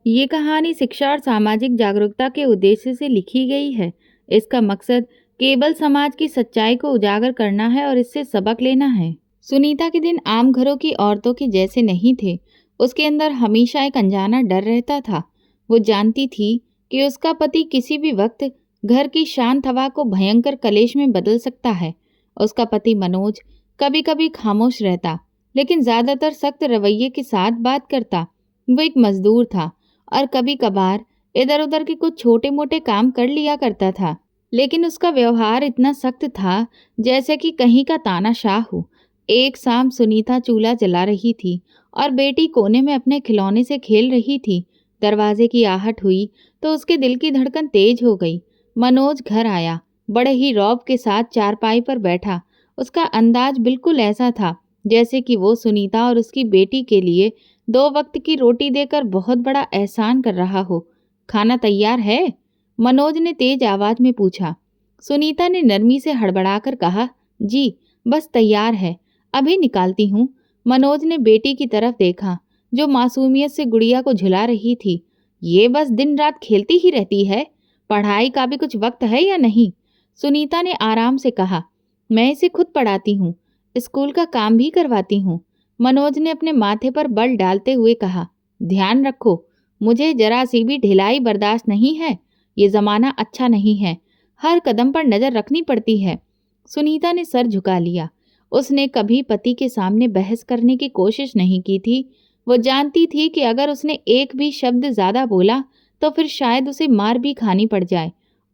ये कहानी शिक्षा और सामाजिक जागरूकता के उद्देश्य से लिखी गई है। इसका मकसद केवल समाज की सच्चाई को उजागर करना है और इससे सबक लेना है। सुनीता के दिन आम घरों की औरतों के जैसे नहीं थे। उसके अंदर हमेशा एक अनजाना डर रहता था। वो जानती थी कि उसका पति किसी भी वक्त घर की शांत हवा को भयंकर कलेश में बदल सकता है। उसका पति मनोज कभी कभी खामोश रहता, लेकिन ज्यादातर सख्त रवैये के साथ बात करता। वो एक मजदूर था और कभी कभार इधर उधर के कुछ छोटे मोटे काम कर लिया करता था, लेकिन उसका व्यवहार इतना सख्त था जैसे कि कहीं का तानाशाह हो। एक शाम सुनीता चूल्हा जला रही थी और बेटी कोने में अपने खिलौने से खेल रही थी। दरवाजे की आहट हुई तो उसके दिल की धड़कन तेज हो गई। मनोज घर आया, बड़े ही रौब के साथ चारपाई पर बैठा। उसका अंदाज बिल्कुल ऐसा था जैसे कि वो सुनीता और उसकी बेटी के लिए 2 वक्त की रोटी देकर बहुत बड़ा एहसान कर रहा हो। खाना तैयार है? मनोज ने तेज आवाज में पूछा। सुनीता ने नरमी से हड़बड़ाकर कहा, जी, बस तैयार है, अभी निकालती हूँ। मनोज ने बेटी की तरफ देखा, जो मासूमियत से गुड़िया को झुला रही थी। ये बस दिन रात खेलती ही रहती है, पढ़ाई का भी कुछ वक्त है या नहीं? सुनीता ने आराम से कहा, मैं इसे खुद पढ़ाती हूँ, स्कूल का काम भी करवाती हूँ। मनोज ने अपने माथे पर बल डालते हुए कहा, ध्यान रखो, मुझे जरा सी भी ढिलाई बर्दाश्त नहीं है। ये जमाना अच्छा नहीं है, हर कदम पर नजर रखनी पड़ती है। सुनीता ने सर झुका लिया। उसने कभी पति के सामने बहस करने की कोशिश नहीं की थी। वो जानती थी कि अगर उसने एक भी शब्द ज्यादा बोला तो फिर शायद उसे मार भी खानी पड़ जाए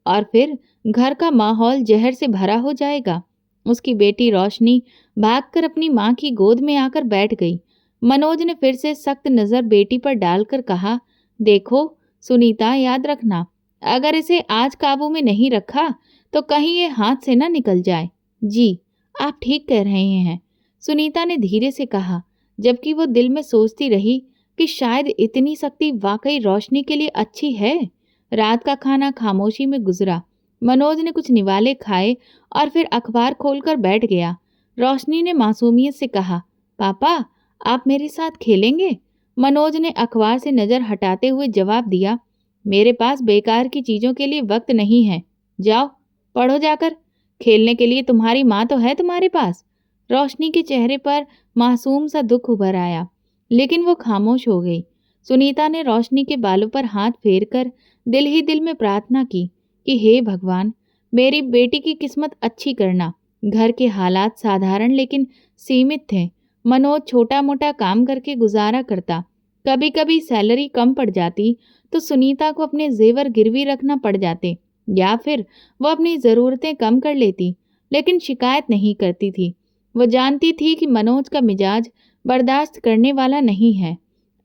और फिर घर का माहौल जहर से भरा हो जाएगा। उसकी बेटी रोशनी भागकर अपनी माँ की गोद में आकर बैठ गई। मनोज ने फिर से सख्त नजर बेटी पर डालकर कहा, देखो सुनीता, याद रखना, अगर इसे आज काबू में नहीं रखा तो कहीं ये हाथ से ना निकल जाए। जी, आप ठीक कह रहे हैं, सुनीता ने धीरे से कहा, जबकि वो दिल में सोचती रही कि शायद इतनी सख्ती वाकई रोशनी के लिए अच्छी है। रात का खाना खामोशी में गुजरा। मनोज ने कुछ निवाले खाए और फिर अखबार खोलकर बैठ गया। रोशनी ने मासूमियत से कहा, पापा, आप मेरे साथ खेलेंगे? मनोज ने अखबार से नजर हटाते हुए जवाब दिया, मेरे पास बेकार की चीजों के लिए वक्त नहीं है। जाओ, पढ़ो जाकर। खेलने के लिए तुम्हारी माँ तो है तुम्हारे पास। रोशनी के चेहरे पर मासूम सा दुख उभर आया, लेकिन वो खामोश हो गई। सुनीता ने रोशनी के बालों पर हाथ फेरकर दिल ही दिल में प्रार्थना की कि हे भगवान, मेरी बेटी की किस्मत अच्छी करना। घर के हालात साधारण लेकिन सीमित थे। मनोज छोटा मोटा काम करके गुजारा करता। कभी कभी सैलरी कम पड़ जाती तो सुनीता को अपने जेवर गिरवी रखना पड़ जाते, या फिर वो अपनी ज़रूरतें कम कर लेती, लेकिन शिकायत नहीं करती थी। वो जानती थी कि मनोज का मिजाज बर्दाश्त करने वाला नहीं है।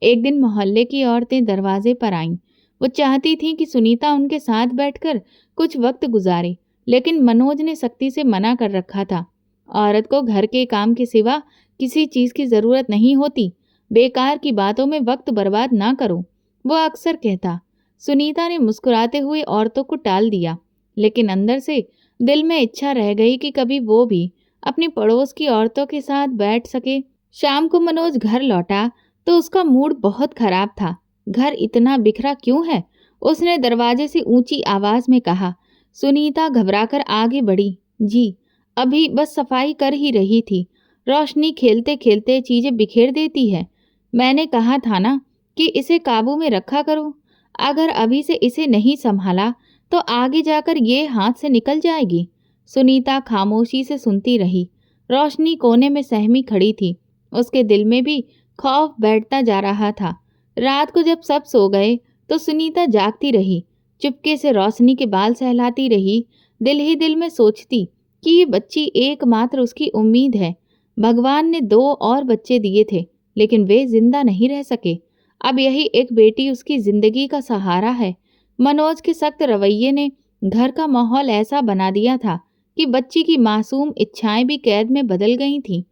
एक दिन मोहल्ले की औरतें दरवाजे पर आईं। वो चाहती थीं कि सुनीता उनके साथ बैठकर कुछ वक्त गुजारे, लेकिन मनोज ने सख्ती से मना कर रखा था। औरत को घर के काम के सिवा किसी चीज़ की ज़रूरत नहीं होती। बेकार की बातों में वक्त बर्बाद ना करो, वो अक्सर कहता। सुनीता ने मुस्कुराते हुए औरतों को टाल दिया, लेकिन अंदर से दिल में इच्छा रह गई कि कभी वो भी अपनी पड़ोस की औरतों के साथ बैठ सके। शाम को मनोज घर लौटा तो उसका मूड बहुत खराब था। घर इतना बिखरा क्यों है? उसने दरवाजे से ऊंची आवाज में कहा। सुनीता घबराकर आगे बढ़ी। जी, अभी बस सफाई कर ही रही थी। रोशनी खेलते खेलते चीजें बिखेर देती है। मैंने कहा था ना कि इसे काबू में रखा करो। अगर अभी से इसे नहीं संभाला तो आगे जाकर ये हाथ से निकल जाएगी। सुनीता खामोशी से सुनती रही। रोशनी कोने में सहमी खड़ी थी। उसके दिल में भी खौफ बैठता जा रहा था। रात को जब सब सो गए तो सुनीता जागती रही, चुपके से रोशनी के बाल सहलाती रही, दिल ही दिल में सोचती कि ये बच्ची एकमात्र उसकी उम्मीद है। भगवान ने 2 और बच्चे दिए थे, लेकिन वे जिंदा नहीं रह सके। अब यही एक बेटी उसकी जिंदगी का सहारा है। मनोज के सख्त रवैये ने घर का माहौल ऐसा बना दिया था कि बच्ची की मासूम इच्छाएं भी कैद में बदल गई थीं।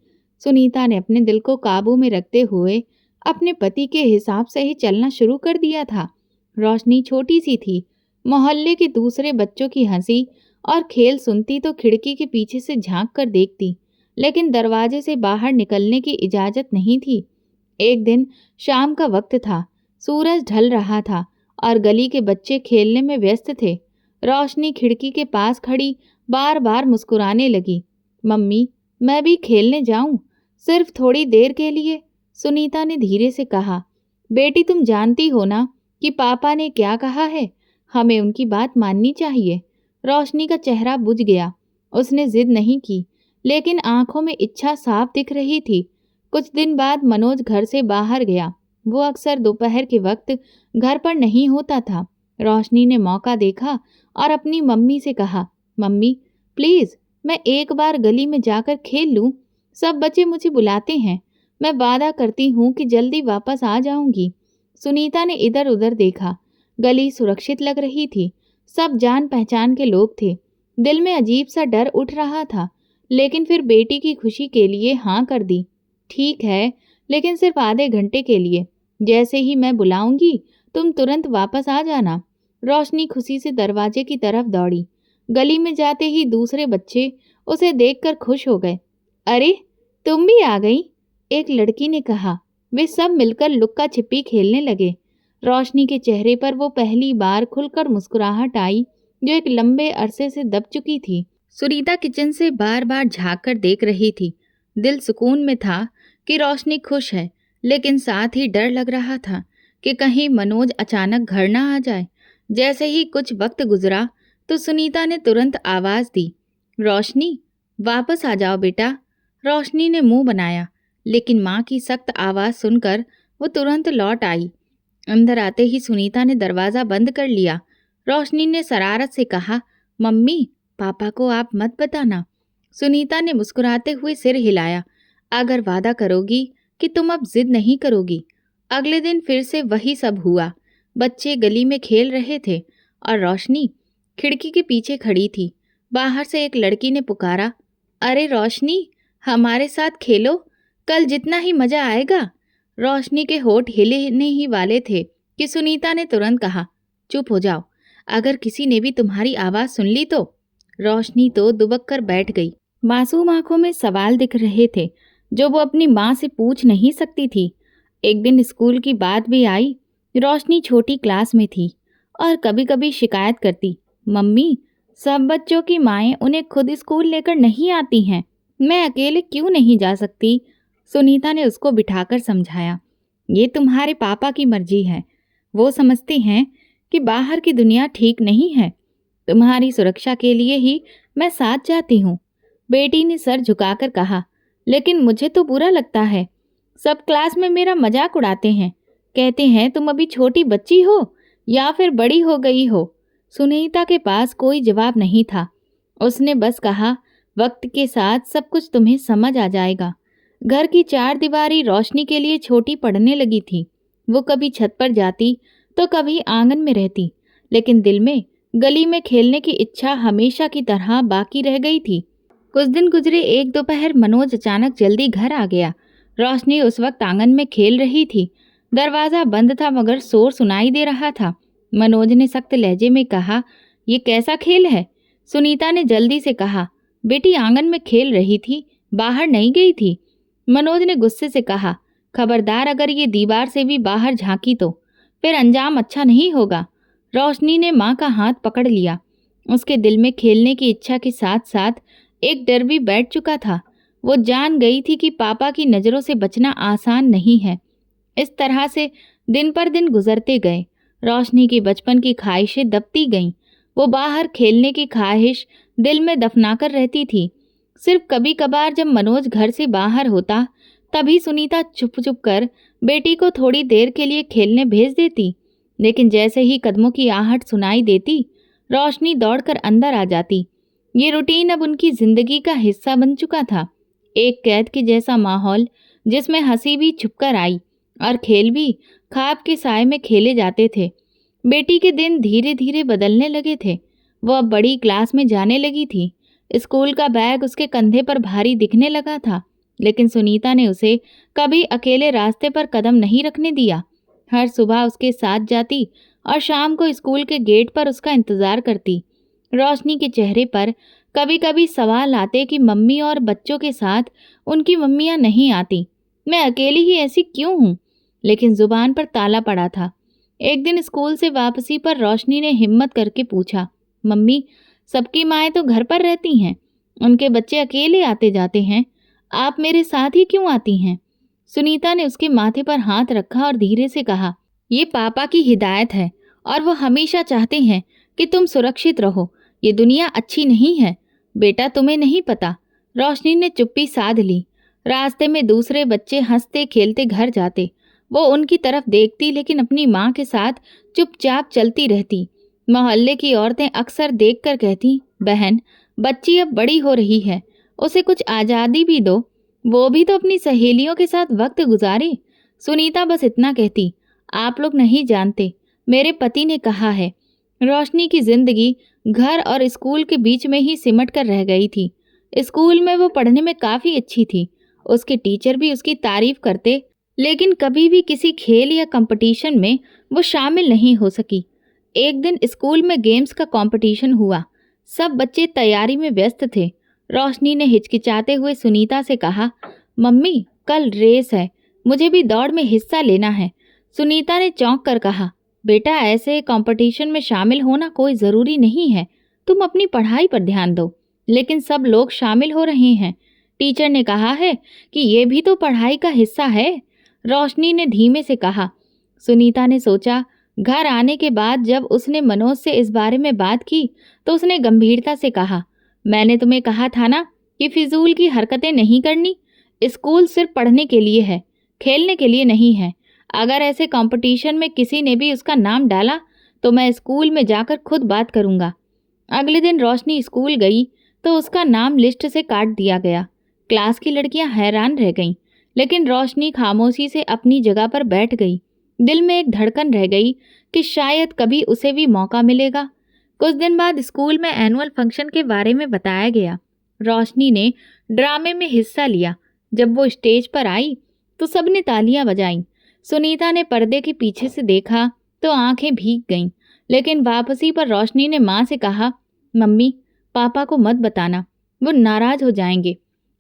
सुनीता ने अपने दिल को काबू में रखते हुए अपने पति के हिसाब से ही चलना शुरू कर दिया था। रोशनी छोटी सी थी। मोहल्ले के दूसरे बच्चों की हंसी और खेल सुनती तो खिड़की के पीछे से झांक कर देखती, लेकिन दरवाजे से बाहर निकलने की इजाजत नहीं थी। एक दिन शाम का वक्त था। सूरज ढल रहा था और गली के बच्चे खेलने में व्यस्त थे। रोशनी खिड़की के पास खड़ी बार बार मुस्कुराने लगी। मम्मी, मैं भी खेलने जाऊं? सिर्फ थोड़ी देर के लिए, सुनीता ने धीरे से कहा। बेटी, तुम जानती हो ना कि पापा ने क्या कहा है, हमें उनकी बात माननी चाहिए। रोशनी का चेहरा बुझ गया। उसने जिद नहीं की, लेकिन आंखों में इच्छा साफ दिख रही थी। कुछ दिन बाद मनोज घर से बाहर गया। वो अक्सर दोपहर के वक्त घर पर नहीं होता था। रोशनी ने मौका देखा और अपनी मम्मी से कहा, मम्मी प्लीज, मैं एक बार गली में जाकर खेल लूं। सब बच्चे मुझे बुलाते हैं। मैं वादा करती हूँ कि जल्दी वापस आ जाऊंगी। सुनीता ने इधर उधर देखा। गली सुरक्षित लग रही थी। सब जान पहचान के लोग थे। दिल में अजीब सा डर उठ रहा था, लेकिन फिर बेटी की खुशी के लिए हाँ कर दी। ठीक है, लेकिन सिर्फ आधे घंटे के लिए। जैसे ही मैं बुलाऊंगी तुम तुरंत वापस आ जाना। रोशनी खुशी से दरवाजे की तरफ दौड़ी। गली में जाते ही दूसरे बच्चे उसे देखकर खुश हो गए। अरे, तुम भी आ गई, एक लड़की ने कहा। वे सब मिलकर लुक्का छिपी खेलने लगे। रोशनी के चेहरे पर वो पहली बार खुलकर मुस्कुराहट आई, जो एक लंबे अरसे से दब चुकी थी। सुनीता किचन से बार बार झांक कर देख रही थी। दिल सुकून में था कि रोशनी खुश है, लेकिन साथ ही डर लग रहा था कि कहीं मनोज अचानक घर ना आ जाए। जैसे ही कुछ वक्त गुजरा तो सुनीता ने तुरंत आवाज दी, रोशनी वापस आ जाओ बेटा। रोशनी ने मुंह बनाया, लेकिन माँ की सख्त आवाज सुनकर वो तुरंत लौट आई। अंदर आते ही सुनीता ने दरवाज़ा बंद कर लिया। रोशनी ने शरारत से कहा, मम्मी पापा को आप मत बताना। सुनीता ने मुस्कुराते हुए सिर हिलाया। अगर वादा करोगी कि तुम अब जिद नहीं करोगी। अगले दिन फिर से वही सब हुआ। बच्चे गली में खेल रहे थे और रोशनी खिड़की के पीछे खड़ी थी। बाहर से एक लड़की ने पुकारा, अरे रोशनी, हमारे साथ खेलो, कल जितना ही मजा आएगा। रोशनी के होठ हिलने ही वाले थे कि सुनीता ने तुरंत कहा, चुप हो जाओ, अगर किसी ने भी तुम्हारी आवाज़ सुन ली तो। रोशनी तो दुबक कर बैठ गई। मासूम आंखों में सवाल दिख रहे थे जो वो अपनी माँ से पूछ नहीं सकती थी। एक दिन स्कूल की बात भी आई। रोशनी छोटी क्लास में थी और कभी कभी शिकायत करती, मम्मी सब बच्चों की माएँ उन्हें खुद स्कूल लेकर नहीं आती हैं, मैं अकेले क्यों नहीं जा सकती। सुनीता ने उसको बिठाकर समझाया, ये तुम्हारे पापा की मर्जी है। वो समझते हैं कि बाहर की दुनिया ठीक नहीं है। तुम्हारी सुरक्षा के लिए ही मैं साथ जाती हूँ। बेटी ने सर झुकाकर कहा, लेकिन मुझे तो बुरा लगता है। सब क्लास में मेरा मजाक उड़ाते हैं, कहते हैं तुम अभी छोटी बच्ची हो या फिर बड़ी हो गई हो। सुनीता के पास कोई जवाब नहीं था। उसने बस कहा, वक्त के साथ सब कुछ तुम्हें समझ आ जाएगा। घर की चार दीवारी रोशनी के लिए छोटी पड़ने लगी थी। वो कभी छत पर जाती तो कभी आंगन में रहती, लेकिन दिल में गली में खेलने की इच्छा हमेशा की तरह बाकी रह गई थी। कुछ दिन गुजरे। एक दोपहर मनोज अचानक जल्दी घर आ गया। रोशनी उस वक्त आंगन में खेल रही थी। दरवाज़ा बंद था मगर शोर सुनाई दे रहा था। मनोज ने सख्त लहजे में कहा, ये कैसा खेल है? सुनीता ने जल्दी से कहा, बेटी आंगन में खेल रही थी, बाहर नहीं गई थी। मनोज ने गुस्से से कहा, खबरदार अगर ये दीवार से भी बाहर झांकी तो फिर अंजाम अच्छा नहीं होगा। रोशनी ने माँ का हाथ पकड़ लिया। उसके दिल में खेलने की इच्छा के साथ साथ एक डर भी बैठ चुका था। वो जान गई थी कि पापा की नज़रों से बचना आसान नहीं है। इस तरह से दिन पर दिन गुजरते गए। रोशनी की बचपन की ख्वाहिशें दबती गईं। वो बाहर खेलने की ख्वाहिश दिल में दफनाकर रहती थी। सिर्फ कभी कभार जब मनोज घर से बाहर होता, तभी सुनीता चुप चुप कर बेटी को थोड़ी देर के लिए खेलने भेज देती। लेकिन जैसे ही कदमों की आहट सुनाई देती, रोशनी दौड़कर अंदर आ जाती। ये रूटीन अब उनकी जिंदगी का हिस्सा बन चुका था। एक कैद के जैसा माहौल, जिसमें हंसी भी छुपकर आई और खेल भी ख्वाब के साए में खेले जाते थे। बेटी के दिन धीरे धीरे बदलने लगे थे। वो अब बड़ी क्लास में जाने लगी थी। स्कूल का बैग उसके कंधे पर भारी दिखने लगा था, लेकिन सुनीता ने उसे कभी अकेले रास्ते पर कदम नहीं रखने दिया। हर सुबह उसके साथ जाती और शाम को स्कूल के गेट पर उसका इंतजार करती। रोशनी के चेहरे पर कभी कभी सवाल आते कि मम्मी और बच्चों के साथ उनकी मम्मियाँ नहीं आती। मैं अकेली ही ऐसी क्यों हूँ? लेकिन जुबान पर ताला पड़ा था। एक दिन स्कूल से वापसी पर रोशनी ने हिम्मत करके पूछा, मम्मी, सबकी माएँ तो घर पर रहती हैं, उनके बच्चे अकेले आते जाते हैं, आप मेरे साथ ही क्यों आती हैं? सुनीता ने उसके माथे पर हाथ रखा और धीरे से कहा, ये पापा की हिदायत है और वो हमेशा चाहते हैं कि तुम सुरक्षित रहो। ये दुनिया अच्छी नहीं है बेटा, तुम्हें नहीं पता। रोशनी ने चुप्पी साध ली। रास्ते में दूसरे बच्चे हंसते खेलते घर जाते। वो उनकी तरफ देखती लेकिन अपनी माँ के साथ चुपचाप चलती रहती। मोहल्ले की औरतें अक्सर देखकर कहती, बहन, बच्ची अब बड़ी हो रही है, उसे कुछ आज़ादी भी दो, वो भी तो अपनी सहेलियों के साथ वक्त गुजारे। सुनीता बस इतना कहती, आप लोग नहीं जानते, मेरे पति ने कहा है। रोशनी की जिंदगी घर और स्कूल के बीच में ही सिमट कर रह गई थी। स्कूल में वो पढ़ने में काफ़ी अच्छी थी, उसके टीचर भी उसकी तारीफ करते, लेकिन कभी भी किसी खेल या कंपटीशन में वो शामिल नहीं हो सकी। एक दिन स्कूल में गेम्स का कंपटीशन हुआ। सब बच्चे तैयारी में व्यस्त थे। रोशनी ने हिचकिचाते हुए सुनीता से कहा, मम्मी, कल रेस है, मुझे भी दौड़ में हिस्सा लेना है। सुनीता ने चौंक कर कहा, बेटा, ऐसे कंपटीशन में शामिल होना कोई ज़रूरी नहीं है, तुम अपनी पढ़ाई पर ध्यान दो। लेकिन सब लोग शामिल हो रहे हैं, टीचर ने कहा है कि ये भी तो पढ़ाई का हिस्सा है, रोशनी ने धीमे से कहा। सुनीता ने सोचा, घर आने के बाद जब उसने मनोज से इस बारे में बात की तो उसने गंभीरता से कहा, मैंने तुम्हें कहा था ना कि फिजूल की हरकतें नहीं करनी। स्कूल सिर्फ पढ़ने के लिए है, खेलने के लिए नहीं है। अगर ऐसे कंपटीशन में किसी ने भी उसका नाम डाला तो मैं स्कूल में जाकर खुद बात करूंगा। अगले दिन रोशनी स्कूल गई तो उसका नाम लिस्ट से काट दिया गया। क्लास की लड़कियां हैरान रह गईं, लेकिन रोशनी खामोशी से अपनी जगह पर बैठ गई। दिल में एक धड़कन रह गई कि शायद कभी उसे भी मौका मिलेगा। कुछ दिन बाद स्कूल में एनुअल फंक्शन के बारे में बताया गया। रोशनी ने ड्रामे में हिस्सा लिया। जब वो स्टेज पर आई तो सबने तालियां बजाईं। सुनीता ने पर्दे के पीछे से देखा तो आंखें भीग गईं, लेकिन वापसी पर रोशनी ने माँ से कहा, मम्मी, पापा को मत बताना, वो नाराज हो जाएंगे।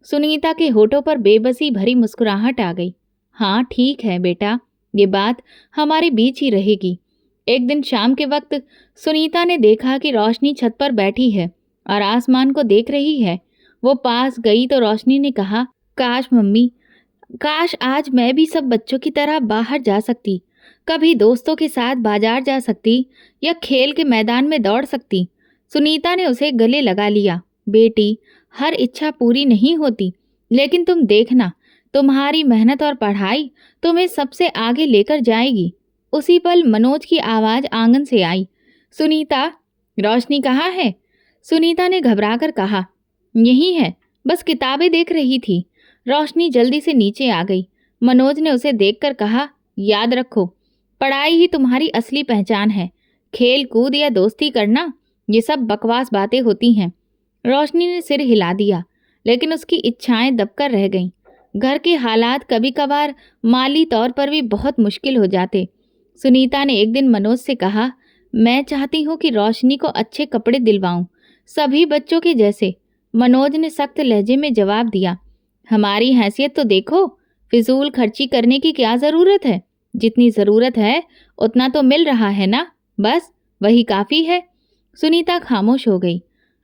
सुनीता के होठों पर बेबसी भरी मुस्कुराहट आ गई। हाँ ठीक है बेटा, ये बात हमारे बीच ही रहेगी। एक दिन शाम के वक्त सुनीता ने देखा कि रोशनी छत पर बैठी है और आसमान को देख रही है। वो पास गई तो रोशनी ने कहा, काश मम्मी, काश आज मैं भी सब बच्चों की तरह बाहर जा सकती, कभी दोस्तों के साथ बाजार जा सकती या खेल के मैदान में दौड़ सकती। सुनीता ने उसे गले लगा लिया। बेटी, हर इच्छा पूरी नहीं होती, लेकिन तुम देखना, तुम्हारी मेहनत और पढ़ाई तुम्हें सबसे आगे लेकर जाएगी। उसी पल मनोज की आवाज़ आंगन से आई, सुनीता, रोशनी कहाँ है? सुनीता ने घबराकर कहा, यही है, बस किताबें देख रही थी। रोशनी जल्दी से नीचे आ गई। मनोज ने उसे देखकर कहा, याद रखो, पढ़ाई ही तुम्हारी असली पहचान है। खेल कूद या दोस्ती करना, ये सब बकवास बातें होती हैं। रोशनी ने सिर हिला दिया, लेकिन उसकी इच्छाएं दबकर रह गईं। घर के हालात कभी कभार माली तौर पर भी बहुत मुश्किल हो जाते। सुनीता ने एक दिन मनोज से कहा, मैं चाहती हूँ कि रोशनी को अच्छे कपड़े दिलवाऊं, सभी बच्चों के जैसे। मनोज ने सख्त लहजे में जवाब दिया, हमारी हैसियत तो देखो, फिजूल खर्ची करने की क्या ज़रूरत है? जितनी ज़रूरत है उतना तो मिल रहा है ना, बस वही काफ़ी है। सुनीता खामोश हो गई।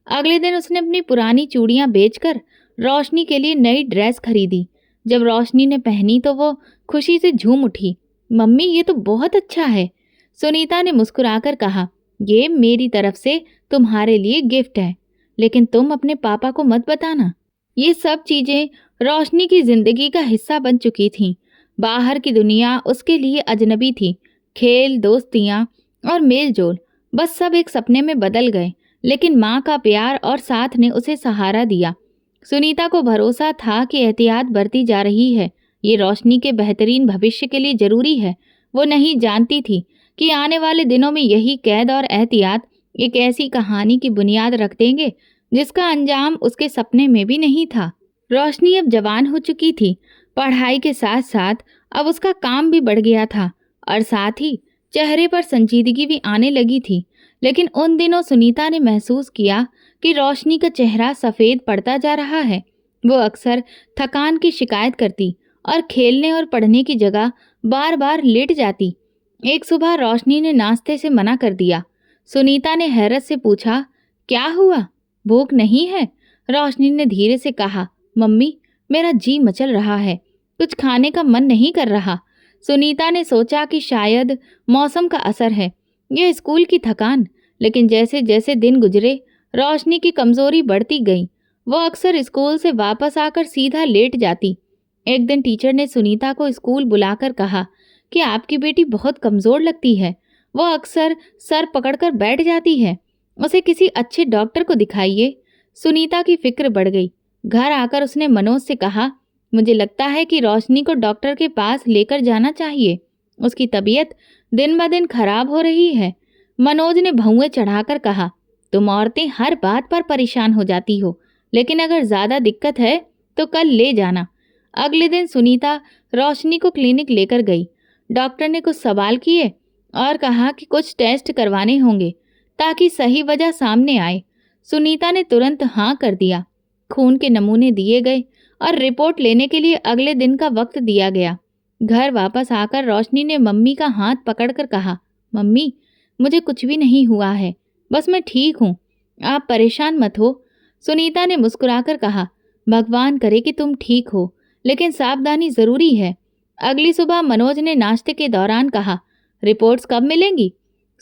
अगले दिन उसने अपनी पुरानी चूड़ियाँ बेचकर रोशनी के लिए नई ड्रेस खरीदी। जब रोशनी ने पहनी तो वो खुशी से झूम उठी। मम्मी, ये तो बहुत अच्छा है। सुनीता ने मुस्कुराकर कहा, ये मेरी तरफ से तुम्हारे लिए गिफ्ट है, लेकिन तुम अपने पापा को मत बताना। ये सब चीज़ें रोशनी की जिंदगी का हिस्सा बन चुकी थीं। बाहर की दुनिया उसके लिए अजनबी थी। खेल, दोस्तियाँ और मेलजोल, बस सब एक सपने में बदल गए। लेकिन माँ का प्यार और साथ ने उसे सहारा दिया। सुनीता को भरोसा था कि एहतियात बरती जा रही है, ये रोशनी के बेहतरीन भविष्य के लिए ज़रूरी है। वो नहीं जानती थी कि आने वाले दिनों में यही कैद और एहतियात एक ऐसी कहानी की बुनियाद रख देंगे जिसका अंजाम उसके सपने में भी नहीं था। रोशनी अब जवान हो चुकी थी। पढ़ाई के साथ साथ अब उसका काम भी बढ़ गया था और साथ ही चेहरे पर संजीदगी भी आने लगी थी। लेकिन उन दिनों सुनीता ने महसूस किया कि रोशनी का चेहरा सफ़ेद पड़ता जा रहा है। वो अक्सर थकान की शिकायत करती और खेलने और पढ़ने की जगह बार बार लेट जाती। एक सुबह रोशनी ने नाश्ते से मना कर दिया। सुनीता ने हैरत से पूछा, क्या हुआ, भूख नहीं है? रोशनी ने धीरे से कहा, मम्मी मेरा जी मचल रहा है, कुछ खाने का मन नहीं कर रहा। सुनीता ने सोचा कि शायद मौसम का असर है, यह स्कूल की थकान। लेकिन जैसे जैसे दिन गुजरे रोशनी की कमजोरी बढ़ती गई। वह अक्सर स्कूल से वापस आकर सीधा लेट जाती। एक दिन टीचर ने सुनीता को स्कूल बुलाकर कहा कि आपकी बेटी बहुत कमजोर लगती है, वह अक्सर सर पकड़कर बैठ जाती है, उसे किसी अच्छे डॉक्टर को दिखाइए। सुनीता की फिक्र बढ़ गई। घर आकर उसने मनोज से कहा, मुझे लगता है कि रोशनी को डॉक्टर के पास लेकर जाना चाहिए, उसकी तबीयत दिन ब दिन खराब हो रही है। मनोज ने भौंवे चढ़ाकर कहा, तुम औरतें हर बात पर परेशान हो जाती हो, लेकिन अगर ज्यादा दिक्कत है तो कल ले जाना। अगले दिन सुनीता रोशनी को क्लिनिक लेकर गई। डॉक्टर ने कुछ सवाल किए और कहा कि कुछ टेस्ट करवाने होंगे ताकि सही वजह सामने आए। सुनीता ने तुरंत हाँ कर दिया। खून के नमूने दिए गए और रिपोर्ट लेने के लिए अगले दिन का वक्त दिया गया। घर वापस आकर रोशनी ने मम्मी का हाथ पकड़कर कहा, मम्मी मुझे कुछ भी नहीं हुआ है, बस मैं ठीक हूँ, आप परेशान मत हो। सुनीता ने मुस्कुराकर कहा, भगवान करे कि तुम ठीक हो, लेकिन सावधानी जरूरी है। अगली सुबह मनोज ने नाश्ते के दौरान कहा, रिपोर्ट्स कब मिलेंगी?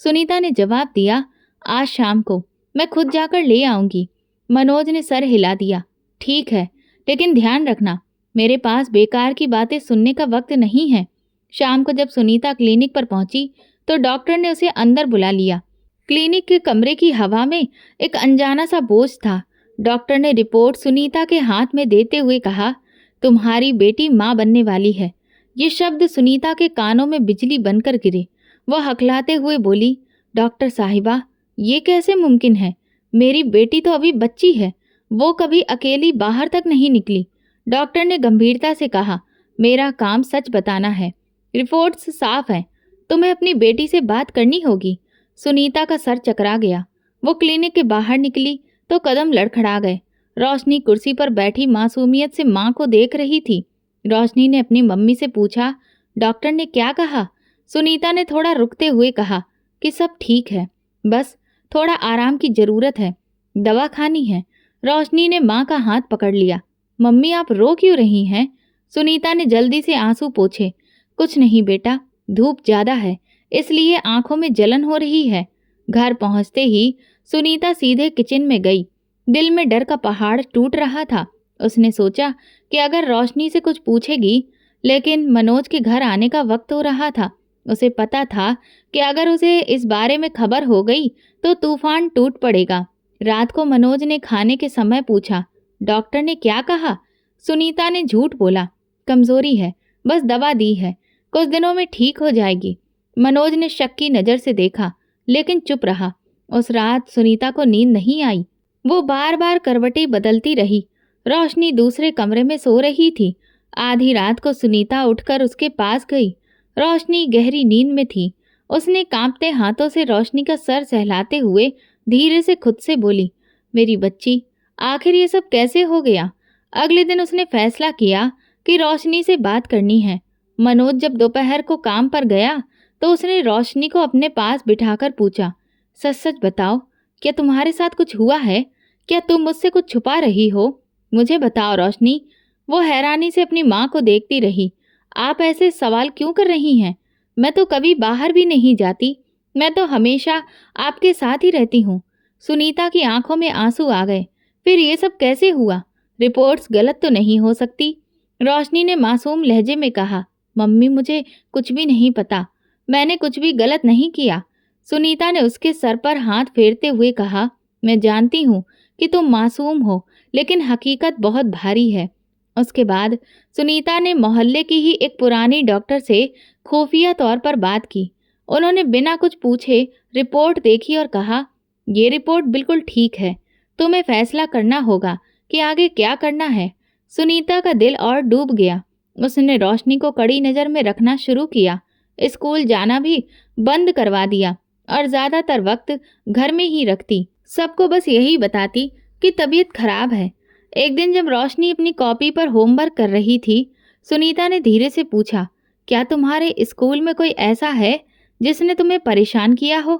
सुनीता ने जवाब दिया, आज शाम को, मैं खुद जाकर ले आऊंगी। मनोज ने सर हिला दिया, ठीक है, लेकिन ध्यान रखना, मेरे पास बेकार की बातें सुनने का वक्त नहीं है। शाम को जब सुनीता क्लिनिक पर पहुंची तो डॉक्टर ने उसे अंदर बुला लिया। क्लिनिक के कमरे की हवा में एक अनजाना सा बोझ था। डॉक्टर ने रिपोर्ट सुनीता के हाथ में देते हुए कहा, तुम्हारी बेटी माँ बनने वाली है। ये शब्द सुनीता के कानों में बिजली बनकर गिरे। वह हकलाते हुए बोली, डॉक्टर साहिबा, ये कैसे मुमकिन है? मेरी बेटी तो अभी बच्ची है, वो कभी अकेली बाहर तक नहीं निकली। डॉक्टर ने गंभीरता से कहा, मेरा काम सच बताना है, रिपोर्ट्स साफ हैं, तुम्हें अपनी बेटी से बात करनी होगी। सुनीता का सर चकरा गया। वो क्लिनिक के बाहर निकली तो कदम लड़खड़ा गए। रोशनी कुर्सी पर बैठी मासूमियत से माँ को देख रही थी। रोशनी ने अपनी मम्मी से पूछा, डॉक्टर ने क्या कहा? सुनीता ने थोड़ा रुकते हुए कहा कि सब ठीक है, बस थोड़ा आराम की जरूरत है, दवा खानी है। रोशनी ने माँ का हाथ पकड़ लिया। मम्मी आप रो क्यों रही हैं? सुनीता ने जल्दी से आंसू पोंछे। कुछ नहीं बेटा, धूप ज्यादा है इसलिए आंखों में जलन हो रही है। घर पहुंचते ही सुनीता सीधे किचन में गई। दिल में डर का पहाड़ टूट रहा था। उसने सोचा कि अगर रोशनी से कुछ पूछेगी, लेकिन मनोज के घर आने का वक्त हो रहा था। उसे पता था कि अगर उसे इस बारे में खबर हो गई तो तूफान टूट पड़ेगा। रात को मनोज ने खाने के समय पूछा, डॉक्टर ने क्या कहा? सुनीता ने झूठ बोला, कमजोरी है, बस दवा दी है, कुछ दिनों में ठीक हो जाएगी। मनोज ने शक की नज़र से देखा, लेकिन चुप रहा। उस रात सुनीता को नींद नहीं आई। वो बार बार करवटें बदलती रही। रोशनी दूसरे कमरे में सो रही थी। आधी रात को सुनीता उठकर उसके पास गई। रोशनी गहरी नींद में थी। उसने कांपते हाथों से रोशनी का सर सहलाते हुए धीरे से खुद से बोली, मेरी बच्ची, आखिर ये सब कैसे हो गया? अगले दिन उसने फैसला किया कि रोशनी से बात करनी है। मनोज जब दोपहर को काम पर गया तो उसने रोशनी को अपने पास बिठाकर पूछा, सच सच बताओ, क्या तुम्हारे साथ कुछ हुआ है? क्या तुम मुझसे कुछ छुपा रही हो? मुझे बताओ रोशनी। वो हैरानी से अपनी माँ को देखती रही। आप ऐसे सवाल क्यों कर रही हैं? मैं तो कभी बाहर भी नहीं जाती, मैं तो हमेशा आपके साथ ही रहती हूँ। सुनीता की आंखों में आंसू आ गए। फिर ये सब कैसे हुआ? रिपोर्ट्स गलत तो नहीं हो सकती? रोशनी ने मासूम लहजे में कहा, मम्मी मुझे कुछ भी नहीं पता, मैंने कुछ भी गलत नहीं किया। सुनीता ने उसके सर पर हाथ फेरते हुए कहा, मैं जानती हूँ कि तुम मासूम हो, लेकिन हकीकत बहुत भारी है। उसके बाद सुनीता ने मोहल्ले की ही एक पुरानी डॉक्टर से खुफिया तौर पर बात की। उन्होंने बिना कुछ पूछे रिपोर्ट देखी और कहा, ये रिपोर्ट बिल्कुल ठीक है, तुम्हें फैसला करना होगा कि आगे क्या करना है। सुनीता का दिल और डूब गया। उसने रोशनी को कड़ी नज़र में रखना शुरू किया। स्कूल जाना भी बंद करवा दिया और ज़्यादातर वक्त घर में ही रखती। सबको बस यही बताती कि तबीयत खराब है। एक दिन जब रोशनी अपनी कॉपी पर होमवर्क कर रही थी, सुनीता ने धीरे से पूछा, क्या तुम्हारे स्कूल में कोई ऐसा है जिसने तुम्हें परेशान किया हो?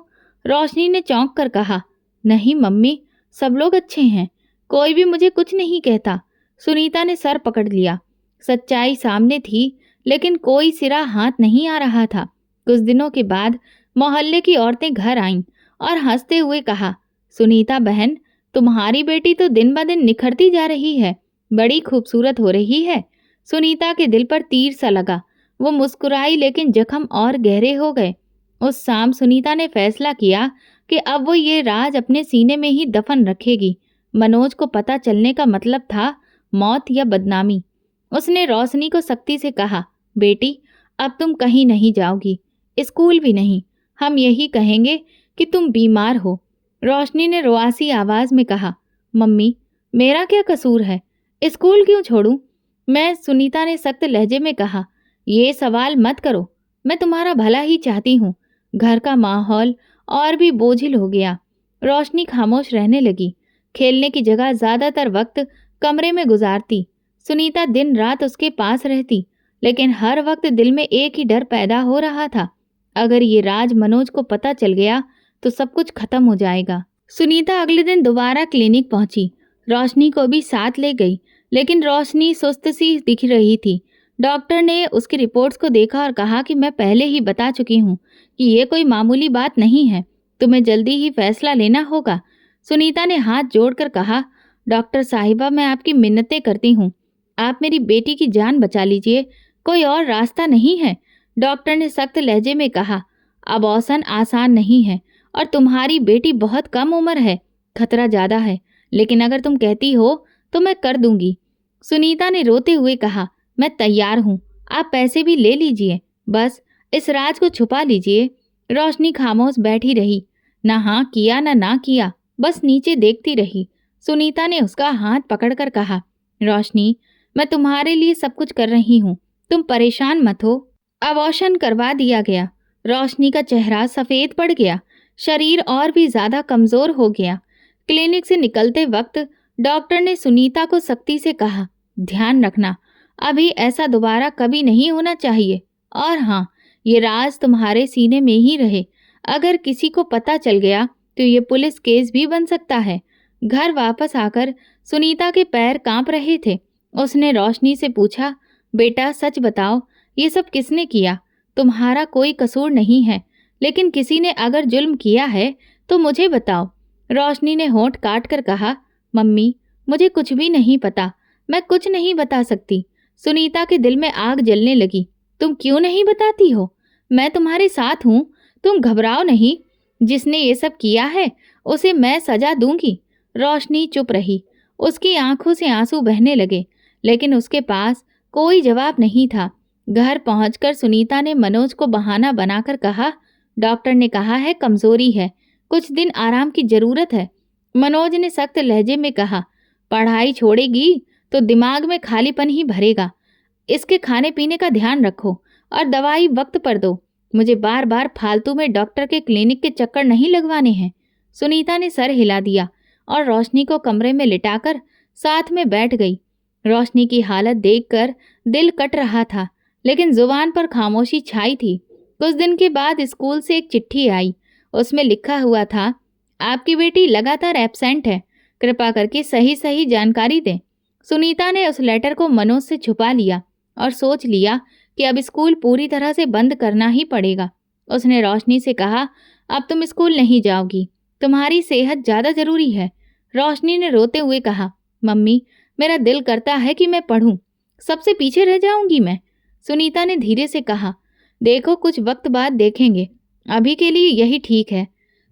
रोशनी ने चौंक कर कहा। नहीं मम्मी, सब लोग अच्छे हैं, कोई भी मुझे कुछ नहीं कहता। सुनीता ने सर पकड़ लिया। सच्चाई सामने थी, लेकिन कोई सिरा हाथ नहीं आ रहा था। कुछ दिनों के बाद मोहल्ले की औरतें घर आईं और हंसते हुए कहा, सुनीता बहन, तुम्हारी बेटी तो दिन ब दिन निखरती जा रही है, बड़ी खूबसूरत हो रही है। सुनीता के दिल पर तीर सा लगा। वो मुस्कुराई, लेकिन जख्म और गहरे हो गए। उस शाम सुनीता ने फैसला किया कि अब वो ये राज अपने सीने में ही दफन रखेगी। मनोज को पता चलने का मतलब था मौत या बदनामी। उसने रोशनी को सख्ती से कहा, बेटी, अब तुम कहीं नहीं जाओगी, स्कूल भी नहीं। हम यही कहेंगे कि तुम बीमार हो। रोशनी ने रुआसी आवाज में कहा, मम्मी, मेरा क्या कसूर है, स्कूल क्यों छोड़ूं? मैं सुनीता ने सख्त लहजे में कहा, ये सवाल मत करो, मैं तुम्हारा भला ही चाहती हूँ। घर का माहौल और भी बोझिल हो गया। रोशनी खामोश रहने लगी। खेलने की जगह ज्यादातर वक्त कमरे में गुजारती। सुनीता दिन रात उसके पास रहती, लेकिन हर वक्त दिल में एक ही डर पैदा हो रहा था, अगर ये राज मनोज को पता चल गया तो सब कुछ खत्म हो जाएगा। सुनीता अगले दिन दोबारा क्लिनिक पहुंची। रोशनी को भी साथ ले गई, लेकिन रोशनी सुस्त सी दिख रही थी। डॉक्टर ने उसकी रिपोर्ट्स को देखा और कहा कि मैं पहले ही बता चुकी हूँ कि ये कोई मामूली बात नहीं है, तुम्हें जल्दी ही फैसला लेना होगा। सुनीता ने हाथ जोड़कर कहा, डॉक्टर साहिबा, मैं आपकी मिन्नतें करती हूँ, आप मेरी बेटी की जान बचा लीजिए, कोई और रास्ता नहीं है। डॉक्टर ने सख्त लहजे में कहा, अबॉर्शन आसान नहीं है और तुम्हारी बेटी बहुत कम उम्र है, खतरा ज्यादा है, लेकिन अगर तुम कहती हो तो मैं कर दूंगी। सुनीता ने रोते हुए कहा, मैं तैयार हूँ, आप पैसे भी ले लीजिए, बस इस राज को छुपा लीजिए। रोशनी खामोश बैठी रही, ना हाँ किया ना किया, बस नीचे देखती रही। सुनीता ने उसका हाथ पकड़कर कहा, रोशनी, मैं तुम्हारे लिए सब कुछ कर रही हूँ, तुम परेशान मत हो। अबॉर्शन करवा दिया गया। रोशनी का चेहरा सफेद पड़ गया, शरीर और भी ज्यादा कमजोर हो गया। क्लिनिक से निकलते वक्त डॉक्टर ने सुनीता को सख्ती से कहा, ध्यान रखना, अभी ऐसा दोबारा कभी नहीं होना चाहिए। और हाँ, ये राज तुम्हारे सीने में ही रहे, अगर किसी को पता चल गया तो ये पुलिस केस भी बन सकता है। घर वापस आकर सुनीता के पैर कांप रहे थे। उसने रोशनी से पूछा, बेटा सच बताओ, ये सब किसने किया? तुम्हारा कोई कसूर नहीं है, लेकिन किसी ने अगर जुल्म किया है तो मुझे बताओ। रोशनी ने होंठ काट कर कहा, मम्मी, मुझे कुछ भी नहीं पता, मैं कुछ नहीं बता सकती। सुनीता के दिल में आग जलने लगी। तुम क्यों नहीं बताती हो? मैं तुम्हारे साथ हूँ, तुम घबराओ नहीं, जिसने ये सब किया है उसे मैं सजा दूंगी। रोशनी चुप रही। उसकी आंखों से आंसू बहने लगे, लेकिन उसके पास कोई जवाब नहीं था। घर पहुंचकर सुनीता ने मनोज को बहाना बनाकर कहा, डॉक्टर ने कहा है कमजोरी है, कुछ दिन आराम की जरूरत है। मनोज ने सख्त लहजे में कहा, पढ़ाई छोड़ेगी तो दिमाग में खालीपन ही भरेगा। इसके खाने पीने का ध्यान रखो और दवाई वक्त पर दो। मुझे बार बार फालतू में डॉक्टर के क्लिनिक के चक्कर नहीं लगवाने हैं। सुनीता ने सर हिला दिया और रोशनी को कमरे में लिटाकर साथ में बैठ गई। रोशनी की हालत देखकर दिल कट रहा था, लेकिन जुबान पर खामोशी छाई थी। कुछ दिन के बाद स्कूल से एक चिट्ठी आई। उसमें लिखा हुआ था, आपकी बेटी लगातार एब्सेंट है, कृपा करके सही सही जानकारी दें। सुनीता ने उस लेटर को मनोज से छुपा लिया और सोच लिया कि अब स्कूल पूरी तरह से बंद करना ही पड़ेगा। उसने रोशनी से कहा, अब तुम स्कूल नहीं जाओगी, तुम्हारी सेहत ज़्यादा जरूरी है। रोशनी ने रोते हुए कहा, मम्मी, मेरा दिल करता है कि मैं पढ़ूं, सबसे पीछे रह जाऊंगी मैं। सुनीता ने धीरे से कहा, देखो कुछ वक्त बाद देखेंगे, अभी के लिए यही ठीक है।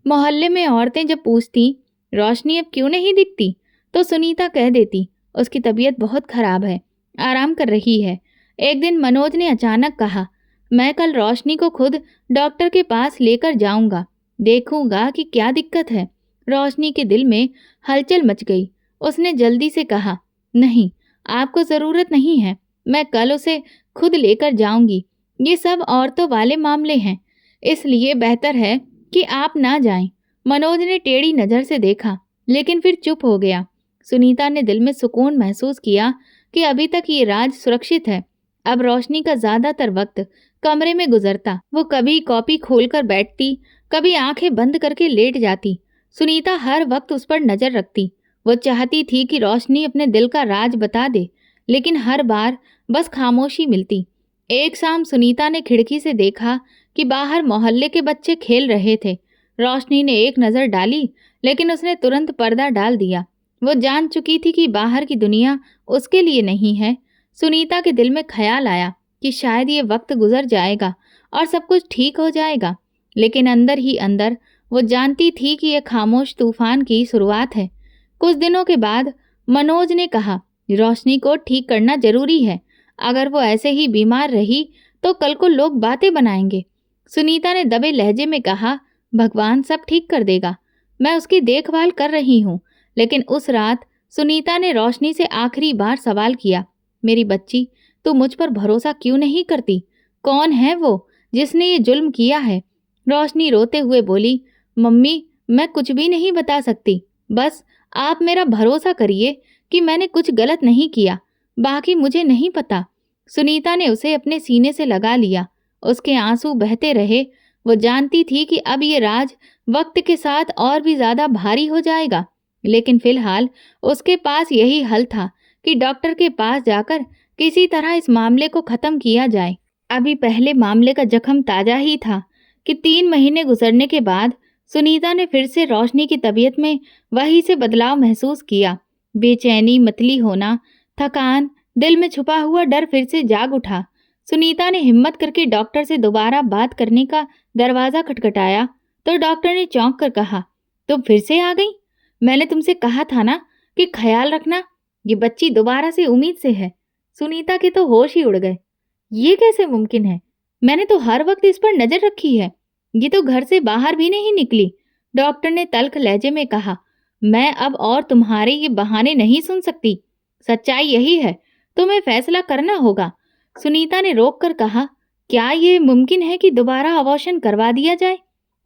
मोहल्ले में औरतें जब पूछती रोशनी अब क्यों नहीं दिखती, तो सुनीता कह देती उसकी तबीयत बहुत खराब है, आराम कर रही है। एक दिन मनोज ने अचानक कहा, मैं कल रोशनी को खुद डॉक्टर के पास लेकर जाऊंगा, देखूंगा कि क्या दिक्कत है। रोशनी के दिल में हलचल मच गई। उसने जल्दी से कहा, नहीं, आपको ज़रूरत नहीं है, मैं कल उसे खुद लेकर जाऊंगी। ये सब औरतों वाले मामले हैं, इसलिए बेहतर है कि आप ना जाएं। मनोज ने टेढ़ी नज़र से देखा, लेकिन फिर चुप हो गया। सुनीता ने दिल में सुकून महसूस किया कि अभी तक ये राज सुरक्षित है। अब रोशनी का ज्यादातर वक्त कमरे में गुजरता। वो कभी कॉपी खोलकर बैठती, कभी आंखें बंद करके लेट जाती। सुनीता हर वक्त उस पर नजर रखती। वो चाहती थी कि रोशनी अपने दिल का राज बता दे, लेकिन हर बार बस खामोशी मिलती। एक शाम सुनीता ने खिड़की से देखा कि बाहर मोहल्ले के बच्चे खेल रहे थे। रोशनी ने एक नज़र डाली, लेकिन उसने तुरंत पर्दा डाल दिया। वो जान चुकी थी कि बाहर की दुनिया उसके लिए नहीं है। सुनीता के दिल में ख्याल आया कि शायद ये वक्त गुजर जाएगा और सब कुछ ठीक हो जाएगा, लेकिन अंदर ही अंदर वो जानती थी कि यह खामोश तूफान की शुरुआत है। कुछ दिनों के बाद मनोज ने कहा, रोशनी को ठीक करना जरूरी है। अगर वो ऐसे ही बीमार रही तो कल को लोग बातें बनाएंगे। सुनीता ने दबे लहजे में कहा, भगवान सब ठीक कर देगा, मैं उसकी देखभाल कर रही हूँ। लेकिन उस रात सुनीता ने रोशनी से आखिरी बार सवाल किया, मेरी बच्ची, तू मुझ पर भरोसा क्यों नहीं करती? कौन है वो जिसने ये जुल्म किया है? रोशनी रोते हुए बोली, मम्मी, मैं कुछ भी नहीं बता सकती। बस आप मेरा भरोसा करिए कि मैंने कुछ गलत नहीं किया, बाकी मुझे नहीं पता। सुनीता ने उसे अपने सीने से लगा लिया। उसके आंसू बहते रहे। वो जानती थी कि अब ये राज वक्त के साथ और भी ज्यादा भारी हो जाएगा, लेकिन फिलहाल उसके पास यही हल था कि डॉक्टर के पास जाकर किसी तरह इस मामले को खत्म किया जाए। अभी पहले मामले का जख्म ताजा ही था कि 3 महीने गुजरने के बाद सुनीता ने फिर से रोशनी की तबीयत में वही से बदलाव महसूस किया। बेचैनी, मतली होना, थकान, दिल में छुपा हुआ डर फिर से जाग उठा। सुनीता ने हिम्मत करके डॉक्टर से दोबारा बात करने का दरवाजा खटखटाया तो डॉक्टर ने चौंक कर कहा, तुम फिर से आ गई? मैंने तुमसे कहा था ना कि ख्याल रखना, ये बच्ची दोबारा से उम्मीद से है। सुनीता के तो होश ही उड़ गए। ये कैसे मुमकिन है? मैंने तो हर वक्त इस पर नजर रखी है। ये तो घर से बाहर भी नहीं निकली। डॉक्टर ने तल्ख लहजे में कहा, मैं अब और तुम्हारे ये बहाने नहीं सुन सकती। सच्चाई यही है, तुम्हें फैसला करना होगा। सुनीता ने रोक कर कहा, क्या ये मुमकिन है कि दोबारा अबॉर्शन करवा दिया जाए?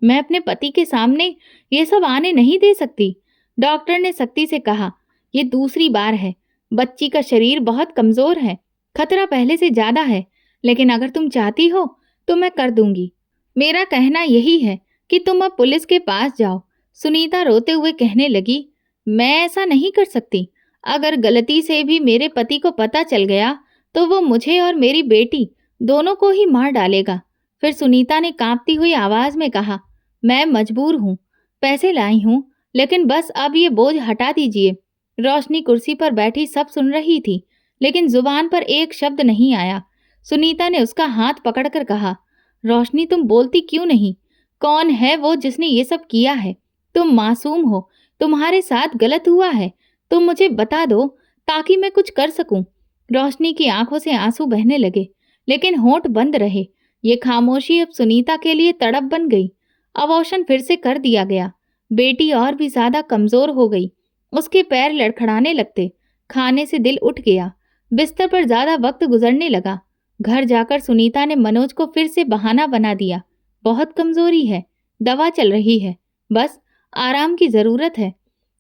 मैं अपने पति के सामने ये सब आने नहीं दे सकती। डॉक्टर ने सख्ती से कहा, ये दूसरी बार है। बच्ची का शरीर बहुत कमजोर है, खतरा पहले से ज्यादा है, लेकिन अगर तुम चाहती हो तो मैं कर दूंगी। मेरा कहना यही है कि तुम अब पुलिस के पास जाओ। सुनीता रोते हुए कहने लगी, मैं ऐसा नहीं कर सकती। अगर गलती से भी मेरे पति को पता चल गया तो वो मुझे और मेरी बेटी दोनों को ही मार डालेगा। फिर सुनीता ने कांपती हुई आवाज में कहा, मैं मजबूर हूँ, पैसे लाई हूँ, लेकिन बस अब ये बोझ हटा दीजिए। रोशनी कुर्सी पर बैठी सब सुन रही थी, लेकिन जुबान पर एक शब्द नहीं आया। सुनीता ने उसका हाथ पकड़कर कहा, रोशनी, तुम बोलती क्यों नहीं? कौन है वो जिसने ये सब किया है? तुम मासूम हो, तुम्हारे साथ गलत हुआ है, तुम मुझे बता दो ताकि मैं कुछ कर सकूं। रोशनी की आंखों से आंसू बहने लगे, लेकिन होंठ बंद रहे। ये खामोशी अब सुनीता के लिए तड़प बन गई। अबॉर्शन फिर से कर दिया गया। बेटी और भी ज्यादा कमजोर हो गई। उसके पैर लड़खड़ाने लगते। खाने से दिल उठ गया। बिस्तर पर ज्यादा वक्त गुजरने लगा। घर जाकर सुनीता ने मनोज को फिर से बहाना बना दिया। बहुत कमजोरी है, दवा चल रही है, बस आराम की जरूरत है।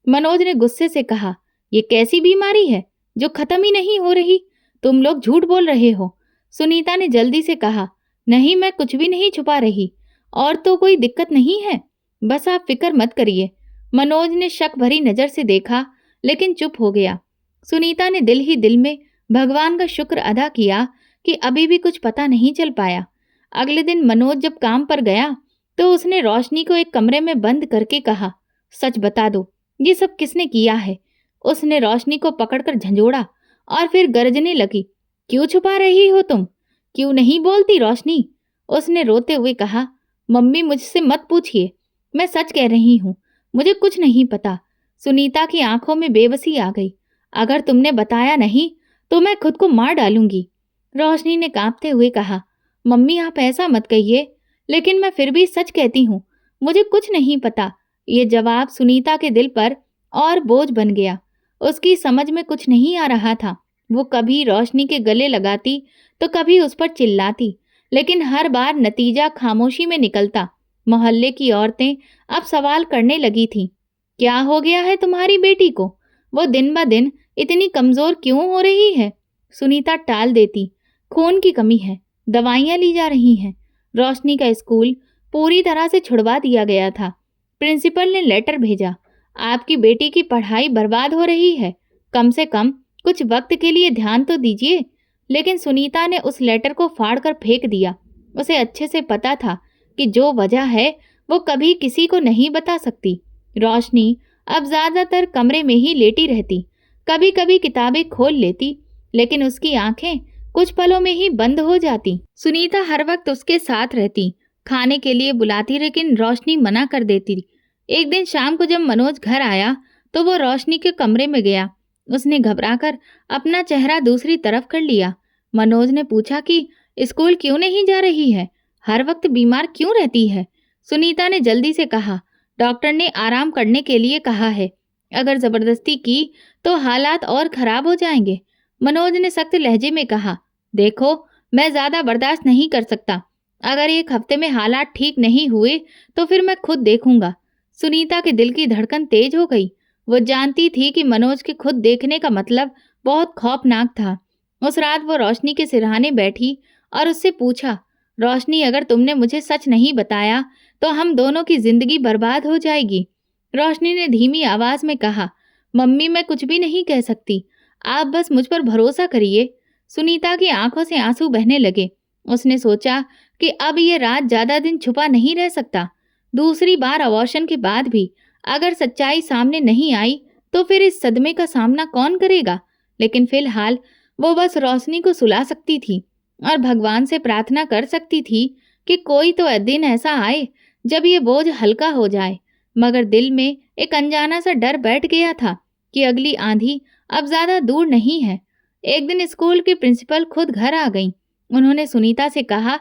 मनोज ने गुस्से से कहा, ये कैसी बीमारी है जो खत्म ही नहीं हो रही? तुम लोग झूठ बोल रहे हो। सुनीता ने जल्दी से कहा, नहीं, मैं कुछ भी नहीं छुपा रही, और तो कोई दिक्कत नहीं है, बस आप फिक्र मत करिए। मनोज ने शक भरी नजर से देखा, लेकिन चुप हो गया। सुनीता ने दिल ही दिल में भगवान का शुक्र अदा किया कि अभी भी कुछ पता नहीं चल पाया। अगले दिन मनोज जब काम पर गया तो उसने रोशनी को एक कमरे में बंद करके कहा, सच बता दो, ये सब किसने किया है? उसने रोशनी को पकड़कर झंझोड़ा और फिर गरजने लगी, क्यों छुपा रही हो तुम? क्यों नहीं बोलती रोशनी? उसने रोते हुए कहा, मम्मी, मुझसे मत पूछिए, मैं सच कह रही हूँ, मुझे कुछ नहीं पता। सुनीता की आंखों में बेबसी आ गई। अगर तुमने बताया नहीं तो मैं खुद को मार डालूंगी। रोशनी ने कांपते हुए कहा, मम्मी, आप ऐसा मत कहिए, लेकिन मैं फिर भी सच कहती हूँ, मुझे कुछ नहीं पता। ये जवाब सुनीता के दिल पर और बोझ बन गया। उसकी समझ में कुछ नहीं आ रहा था। वो कभी रोशनी के गले लगाती तो कभी उस पर चिल्लाती, लेकिन हर बार नतीजा खामोशी में निकलता। मोहल्ले की औरतें अब सवाल करने लगी थीं, क्या हो गया है तुम्हारी बेटी को? वो दिन ब दिन इतनी कमजोर क्यों हो रही है? सुनीता टाल देती, खून की कमी है, दवाइयाँ ली जा रही हैं। रोशनी का स्कूल पूरी तरह से छुड़वा दिया गया था। प्रिंसिपल ने लेटर भेजा, आपकी बेटी की पढ़ाई बर्बाद हो रही है, कम से कम कुछ वक्त के लिए ध्यान तो दीजिए। लेकिन सुनीता ने उस लेटर को फाड़कर फेंक दिया। उसे अच्छे से पता था कि जो वजह है वो कभी किसी को नहीं बता सकती। रोशनी अब ज्यादातर कमरे में ही लेटी रहती, कभी कभी किताबें खोल लेती, लेकिन उसकी आंखें कुछ पलों में ही बंद हो जाती। सुनीता हर वक्त उसके साथ रहती, खाने के लिए बुलाती, लेकिन रोशनी मना कर देती। एक दिन शाम को जब मनोज घर आया तो वो रोशनी के कमरे में गया। उसने घबराकर अपना चेहरा दूसरी तरफ कर लिया। मनोज ने पूछा कि स्कूल क्यों नहीं जा रही है, हर वक्त बीमार क्यों रहती है। सुनीता ने जल्दी से कहा, डॉक्टर ने आराम करने के लिए कहा है, अगर जबरदस्ती की तो हालात और खराब हो जाएंगे। मनोज ने सख्त लहजे में कहा, देखो मैं ज्यादा बर्दाश्त नहीं कर सकता, अगर एक हफ्ते में हालात ठीक नहीं हुए तो फिर मैं खुद देखूंगा। सुनीता के दिल की धड़कन तेज हो गई। वो जानती थी कि मनोज के खुद देखने का मतलब बहुत खौफनाक था। उस रात वो रोशनी के सिरहाने बैठी और उससे पूछा, रोशनी अगर तुमने मुझे सच नहीं बताया तो हम दोनों की जिंदगी बर्बाद हो जाएगी। रोशनी ने धीमी आवाज में कहा, मम्मी मैं कुछ भी नहीं कह सकती, आप बस मुझ पर भरोसा करिए। सुनीता की आंखों से आंसू बहने लगे। उसने सोचा कि अब ये राज ज्यादा दिन छुपा नहीं रह सकता। दूसरी बार अबॉर्शन के बाद भी अगर सच्चाई सामने नहीं आई तो फिर इस सदमे का सामना कौन करेगा। लेकिन फिलहाल वो बस रोशनी को सुला सकती थी और भगवान से प्रार्थना कर सकती थी कि कोई तो दिन ऐसा आए जब ये बोझ हल्का हो जाए। मगर दिल में एक अनजाना सा डर बैठ गया था कि अगली आंधी अब ज्यादा दूर नहीं है। एक दिन स्कूल की प्रिंसिपल खुद घर आ गई। उन्होंने सुनीता से कहा,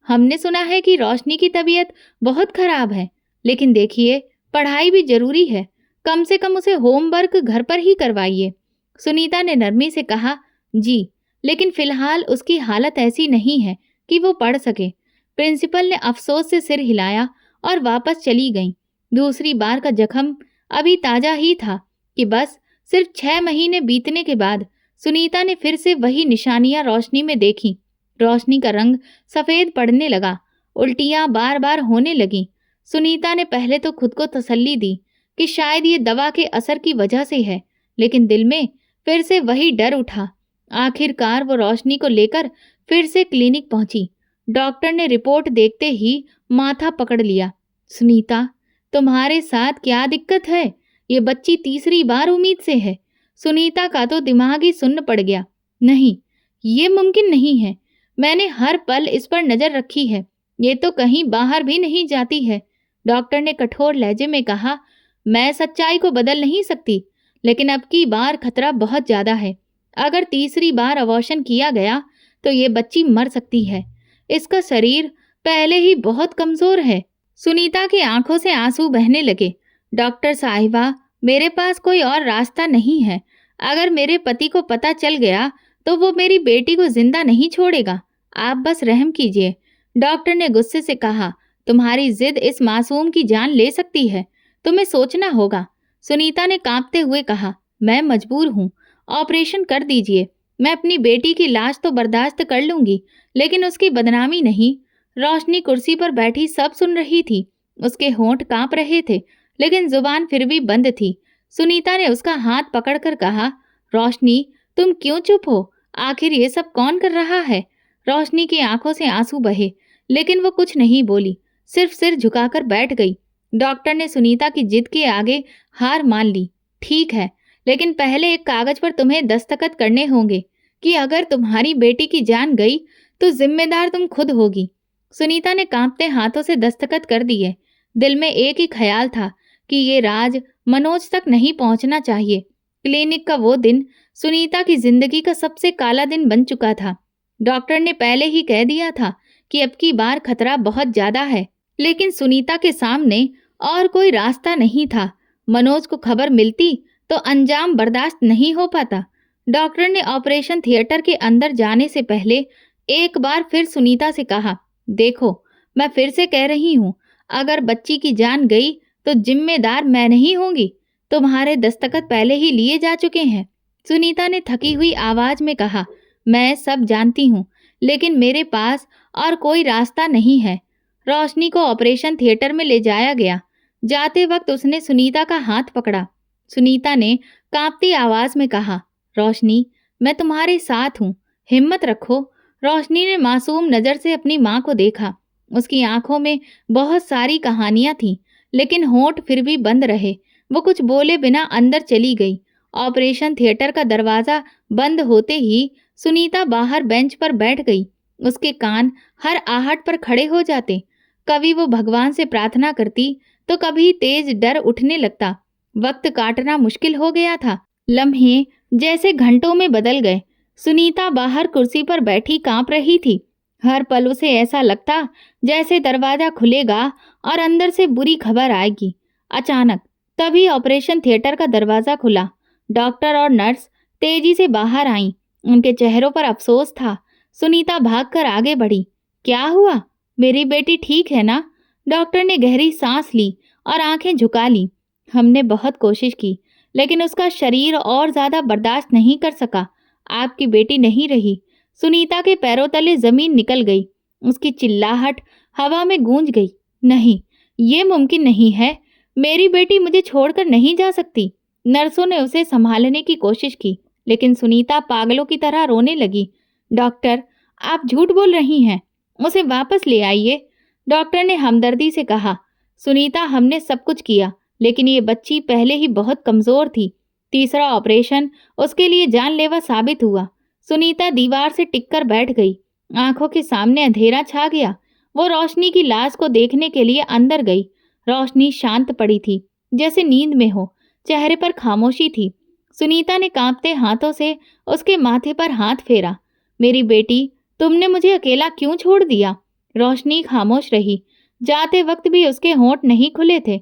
हमने सुना है कि रोशनी की तबीयत बहुत खराब है, लेकिन देखिए पढ़ाई भी जरूरी है, कम से कम उसे होमवर्क घर पर ही करवाइए। सुनीता ने नरमी से कहा, जी, लेकिन फिलहाल उसकी हालत ऐसी नहीं है कि वो पढ़ सके। प्रिंसिपल ने अफसोस से सिर हिलाया और वापस चली गई। दूसरी बार का जख्म अभी ताजा ही था कि बस सिर्फ 6 महीने बीतने के बाद सुनीता ने फिर से वही निशानियां रोशनी में देखी। रोशनी का रंग सफेद पड़ने लगा, उल्टियां बार बार होने लगी। सुनीता ने पहले तो खुद को तसल्ली दी कि शायद ये दवा के असर की वजह से है, लेकिन दिल में फिर से वही डर उठा। आखिरकार वो रोशनी को लेकर फिर से क्लिनिक पहुंची। डॉक्टर ने रिपोर्ट देखते ही माथा पकड़ लिया। सुनीता, तुम्हारे साथ क्या दिक्कत है? ये बच्ची तीसरी बार उम्मीद से है। सुनीता का तो दिमाग ही सुन्न पड़ गया। नहीं, ये मुमकिन नहीं है। मैंने हर पल इस पर नजर रखी है, ये तो कहीं बाहर भी नहीं जाती है। डॉक्टर ने कठोर लहजे में कहा, मैं सच्चाई को बदल नहीं सकती, लेकिन अब की बार खतरा बहुत ज्यादा है। अगर तीसरी बार अबॉर्शन किया गया तो ये बच्ची मर सकती है। इसका शरीर पहले ही बहुत कमजोर है। सुनीता की आंखों से आंसू बहने लगे। डॉक्टर साहिबा, मेरे पास कोई और रास्ता नहीं है। अगर मेरे पति को पता चल गया तो वो मेरी बेटी को जिंदा नहीं छोड़ेगा। आप बस रहम कीजिए। डॉक्टर ने गुस्से से कहा, तुम्हारी जिद इस मासूम की जान ले सकती है, तुम्हें सोचना होगा। सुनीता ने कांपते हुए कहा, मैं मजबूर हूँ, ऑपरेशन कर दीजिए। मैं अपनी बेटी की लाश तो बर्दाश्त कर लूंगी, लेकिन उसकी बदनामी नहीं। रोशनी कुर्सी पर बैठी सब सुन रही थी। उसके होंठ कांप रहे थे, लेकिन जुबान फिर भी बंद थी। सुनीता ने उसका हाथ पकड़कर कहा, रोशनी, तुम क्यों चुप हो? आखिर ये सब कौन कर रहा है? रोशनी की आंखों से आंसू बहे, लेकिन वो कुछ नहीं बोली, सिर्फ सिर झुकाकर बैठ गई। डॉक्टर ने सुनीता की जिद के आगे हार मान ली। ठीक है, लेकिन पहले एक कागज पर तुम्हें दस्तखत करने होंगे कि अगर तुम्हारी बेटी की जान गई तो जिम्मेदार तुम खुद होगी। सुनीता ने कांपते हाथों से दस्तखत कर दिए। दिल में एक ही ख्याल था कि ये राज मनोज तक नहीं पहुंचना चाहिए। क्लिनिक का वो दिन सुनीता की जिंदगी का सबसे काला दिन बन चुका था। डॉक्टर ने पहले ही कह दिया था कि अब की बार खतरा बहुत ज्यादा है, लेकिन सुनीता के सामने और कोई रास्ता नहीं था। मनोज को खबर मिलती तो अंजाम बर्दाश्त नहीं हो पाता। डॉक्टर ने ऑपरेशन थिएटर के अंदर जाने से पहले एक बार फिर सुनीता से कहा, देखो, मैं फिर से कह रही हूँ, अगर बच्ची की जान गई तो जिम्मेदार मैं नहीं होंगी। तुम्हारे दस्तखत पहले ही लिए जा चुके हैं। सुनीता ने थकी हुई आवाज में कहा, मैं सब जानती हूँ, लेकिन मेरे पास और कोई रास्ता नहीं है। रोशनी को ऑपरेशन थिएटर में ले जाया गया। जाते वक्त उसने सुनीता का हाथ पकड़ा। सुनीता ने कांपती आवाज में कहा, रोशनी, मैं तुम्हारे साथ हूँ, हिम्मत रखो। रोशनी ने मासूम नजर से अपनी माँ को देखा। उसकी आंखों में बहुत सारी कहानियां थीं, लेकिन होंठ फिर भी बंद रहे। वो कुछ बोले बिना अंदर चली गई। ऑपरेशन थिएटर का दरवाजा बंद होते ही सुनीता बाहर बेंच पर बैठ गई। उसके कान हर आहट पर खड़े हो जाते। कभी वो भगवान से प्रार्थना करती तो कभी तेज डर उठने लगता। वक्त काटना मुश्किल हो गया था। लम्हे जैसे घंटों में बदल गए। सुनीता बाहर कुर्सी पर बैठी कांप रही थी। हर पल उसे ऐसा लगता जैसे दरवाजा खुलेगा और अंदर से बुरी खबर आएगी। अचानक तभी ऑपरेशन थिएटर का दरवाजा खुला। डॉक्टर और नर्स तेजी से बाहर आईं। उनके चेहरों पर अफसोस था। सुनीता भागकर आगे बढ़ी। क्या हुआ? मेरी बेटी ठीक है ना? डॉक्टर ने गहरी सांस ली और आंखें झुका ली। हमने बहुत कोशिश की, लेकिन उसका शरीर और ज्यादा बर्दाश्त नहीं कर सका। आपकी बेटी नहीं रही। सुनीता के पैरों तले जमीन निकल गई। उसकी चिल्लाहट हवा में गूंज गई। नहीं, ये मुमकिन नहीं है। मेरी बेटी मुझे छोड़कर नहीं जा सकती। नर्सों ने उसे संभालने की कोशिश की, लेकिन सुनीता पागलों की तरह रोने लगी। डॉक्टर, आप झूठ बोल रही हैं। उसे वापस ले आइए, डॉक्टर ने हमदर्दी से कहा। सुनीता, हमने सब कुछ किया, लेकिन ये बच्ची पहले ही बहुत कमजोर थी। तीसरा ऑपरेशन उसके लिए जानलेवा साबित हुआ। सुनीता दीवार से टिककर बैठ गई। आंखों के सामने अंधेरा छा गया। वो रोशनी की लाश को देखने के लिए अंदर गई। रोशनी शांत पड़ी थी, जैसे नींद में हो। चेहरे पर खामोशी थी। सुनीता ने कांपते हाथों से उसके माथे पर हाथ फेरा। मेरी बेटी, तुमने मुझे अकेला क्यों छोड़ दिया? रोशनी खामोश रही। जाते वक्त भी उसके होंठ नहीं खुले थे।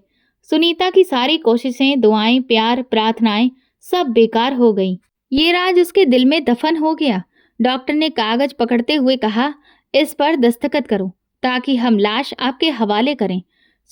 सुनीता की सारी कोशिशें, दुआएं, प्यार, प्रार्थनाएं सब बेकार हो गईं। ये राज उसके दिल में दफन हो गया। डॉक्टर ने कागज पकड़ते हुए कहा, इस पर दस्तखत करो ताकि हम लाश आपके हवाले करें।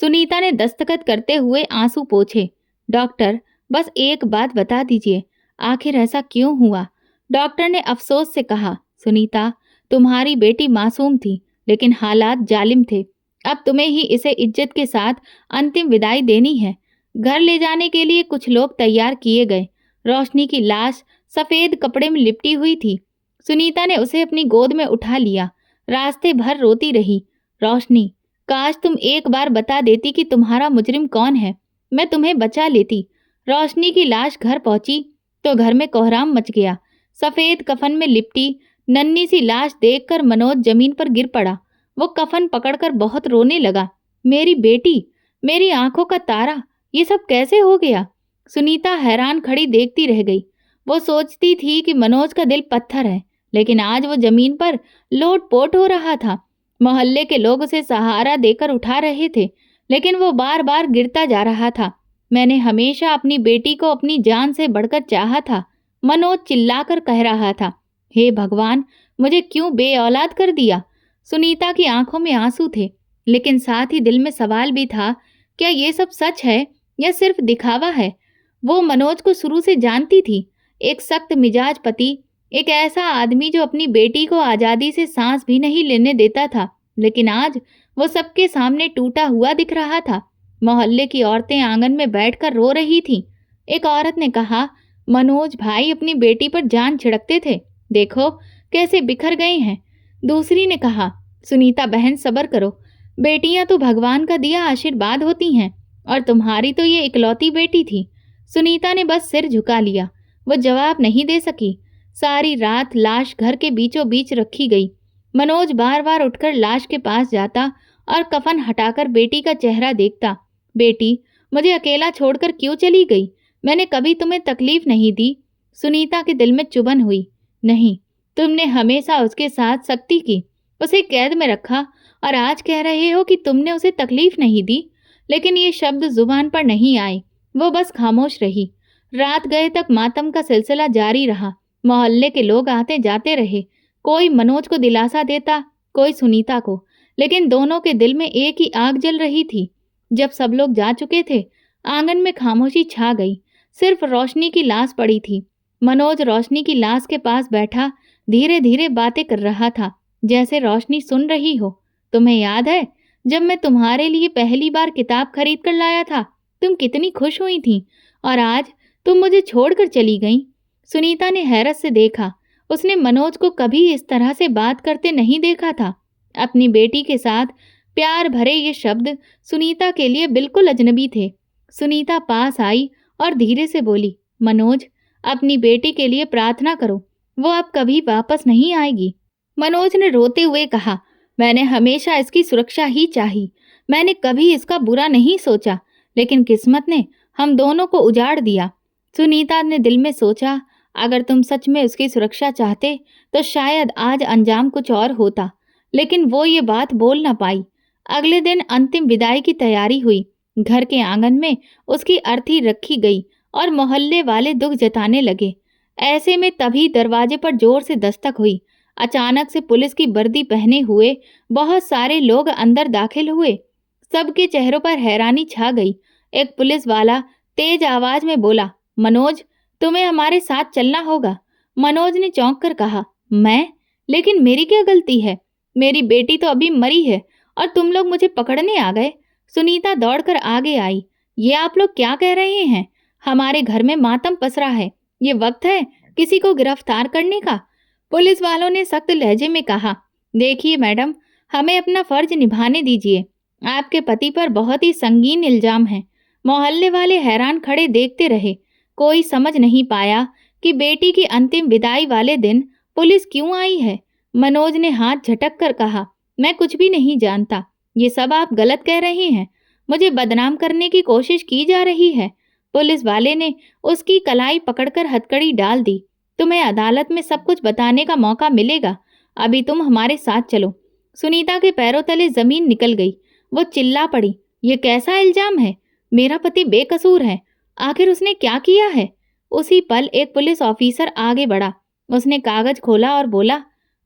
सुनीता ने दस्तखत करते हुए आंसू पोंछे। डॉक्टर, बस एक बात बता दीजिए, आखिर ऐसा क्यों हुआ? डॉक्टर ने अफसोस से कहा, सुनीता, तुम्हारी बेटी मासूम थी, लेकिन हालात जालिम थे। अब तुम्हें ही इसे इज्जत के साथ अंतिम विदाई देनी है। घर ले जाने के लिए कुछ लोग तैयार किए गए। रोशनी की लाश सफेद कपड़े में लिपटी हुई थी। सुनीता ने उसे अपनी गोद में उठा लिया। रास्ते भर रोती रही। रोशनी, काश तुम एक बार बता देती कि तुम्हारा मुजरिम कौन है, मैं तुम्हें बचा लेती। रोशनी की लाश घर पहुंची तो घर में कोहराम मच गया। सफेद कफन में लिपटी नन्ही सी लाश देखकर मनोज जमीन पर गिर पड़ा। वो कफन पकड़कर बहुत रोने लगा। मेरी बेटी, मेरी आंखों का तारा, ये सब कैसे हो गया? सुनीता हैरान खड़ी देखती रह गई। वो सोचती थी कि मनोज का दिल पत्थर है, लेकिन आज वो जमीन पर लोट-पोट हो रहा था। मोहल्ले के लोग उसे सहारा देकर उठा रहे थे, लेकिन वो बार बार गिरता जा रहा था। मैंने हमेशा अपनी बेटी को अपनी जान से बढ़कर चाहा था, मनोज चिल्लाकर कह रहा था। हे भगवान, मुझे क्यों बेऔलाद कर दिया? सुनीता की आंखों में आंसू थे, लेकिन साथ ही दिल में सवाल भी था, क्या ये सब सच है या सिर्फ दिखावा है? वो मनोज को शुरू से जानती थी, एक सख्त मिजाज पति, एक ऐसा आदमी जो अपनी बेटी को आजादी से सांस भी नहीं लेने देता था। लेकिन आज वो सबके सामने टूटा हुआ दिख रहा था। मोहल्ले की औरतें आंगन में बैठकर रो रही थीं। एक औरत ने कहा, मनोज भाई अपनी बेटी पर जान छिड़कते थे, देखो कैसे बिखर गए हैं। दूसरी ने कहा, सुनीता बहन सब्र करो, बेटियां तो भगवान का दिया आशीर्वाद होती हैं, और तुम्हारी तो ये इकलौती बेटी थी। सुनीता ने बस सिर झुका लिया। वो जवाब नहीं दे सकी। सारी रात लाश घर के बीचों बीच रखी गई। मनोज बार बार उठकर लाश के पास जाता और कफन हटाकर बेटी का चेहरा देखता। बेटी, मुझे अकेला छोड़कर क्यों चली गई? मैंने कभी तुम्हें तकलीफ नहीं दी। सुनीता के दिल में चुभन हुई। नहीं, तुमने हमेशा उसके साथ सख्ती की, उसे कैद में रखा, और आज कह रहे हो कि तुमने उसे तकलीफ नहीं दी। लेकिन ये शब्द जुबान पर नहीं आए। वो बस खामोश रही। रात गए तक मातम का सिलसिला जारी रहा। मोहल्ले के लोग आते जाते रहे। कोई मनोज को दिलासा देता, कोई सुनीता को, लेकिन दोनों के दिल में एक ही आग जल रही थी। जब सब लोग जा चुके थे, आंगन में खामोशी छा गई। सिर्फ रोशनी की लाश पड़ी थी। मनोज रोशनी की लाश के पास बैठा धीरे धीरे बातें कर रहा था। जैसे रोशनी सुन रही हो। तुम्हें याद है जब मैं तुम्हारे लिए पहली बार किताब खरीद कर लाया था, तुम कितनी खुश हुई थी, और आज तुम मुझे छोड़कर चली गई। सुनीता ने हैरत से देखा। उसने मनोज को कभी इस तरह से बात करते नहीं देखा था। अपनी बेटी के साथ प्यार भरे ये शब्द सुनीता के लिए बिल्कुल अजनबी थे। सुनीता पास आई और धीरे से बोली, मनोज, अपनी बेटी के लिए प्रार्थना करो, वो अब कभी वापस नहीं आएगी। मनोज ने रोते हुए कहा, मैंने हमेशा इसकी सुरक्षा ही चाही। मैंने कभी इसका बुरा नहीं सोचा, लेकिन किस्मत ने हम दोनों को उजाड़ दिया। सुनीता ने दिल में सोचा, अगर तुम सच में उसकी सुरक्षा चाहते तो शायद आज अंजाम कुछ और होता, लेकिन वो ये बात बोल ना पाई। अगले दिन अंतिम विदाई की तैयारी हुई। घर के आंगन में उसकी अर्थी रखी गई और मोहल्ले वाले दुख जताने लगे। ऐसे में तभी दरवाजे पर जोर से दस्तक हुई। अचानक से पुलिस की वर्दी पहने हुए बहुत सारे लोग अंदर दाखिल हुए। सबके चेहरों पर हैरानी छा गई। एक पुलिस वाला तेज आवाज में बोला, मनोज, तुम्हें हमारे साथ चलना होगा। मनोज ने चौंक कर कहा, मैं? लेकिन मेरी क्या गलती है? मेरी बेटी तो अभी मरी है और तुम लोग मुझे पकड़ने आ गए। सुनीता दौड़कर आगे आई। ये आप लोग क्या कह रहे हैं? हमारे घर में मातम पसरा है। ये वक्त है किसी को गिरफ्तार करने का? पुलिस वालों ने सख्त लहजे में कहा, देखिए मैडम, हमें अपना फर्ज निभाने दीजिए। आपके पति पर बहुत ही संगीन इल्जाम है। मोहल्ले वाले हैरान खड़े देखते रहे। कोई समझ नहीं पाया कि बेटी की अंतिम विदाई वाले दिन पुलिस क्यों आई है। मनोज ने हाथ झटक कर कहा, मैं कुछ भी नहीं जानता। ये सब आप गलत कह रहे हैं। मुझे बदनाम करने की कोशिश की जा रही है। पुलिस वाले ने उसकी कलाई पकड़कर हथकड़ी डाल दी। तुम्हें अदालत में सब कुछ बताने का मौका मिलेगा। अभी तुम हमारे साथ चलो। सुनीता के पैरों तले जमीन निकल गई। वो चिल्ला पड़ी, ये कैसा इल्जाम है? मेरा पति बेकसूर है। आखिर उसने क्या किया है? उसी पल एक पुलिस ऑफिसर आगे बढ़ा। उसने कागज खोला और बोला,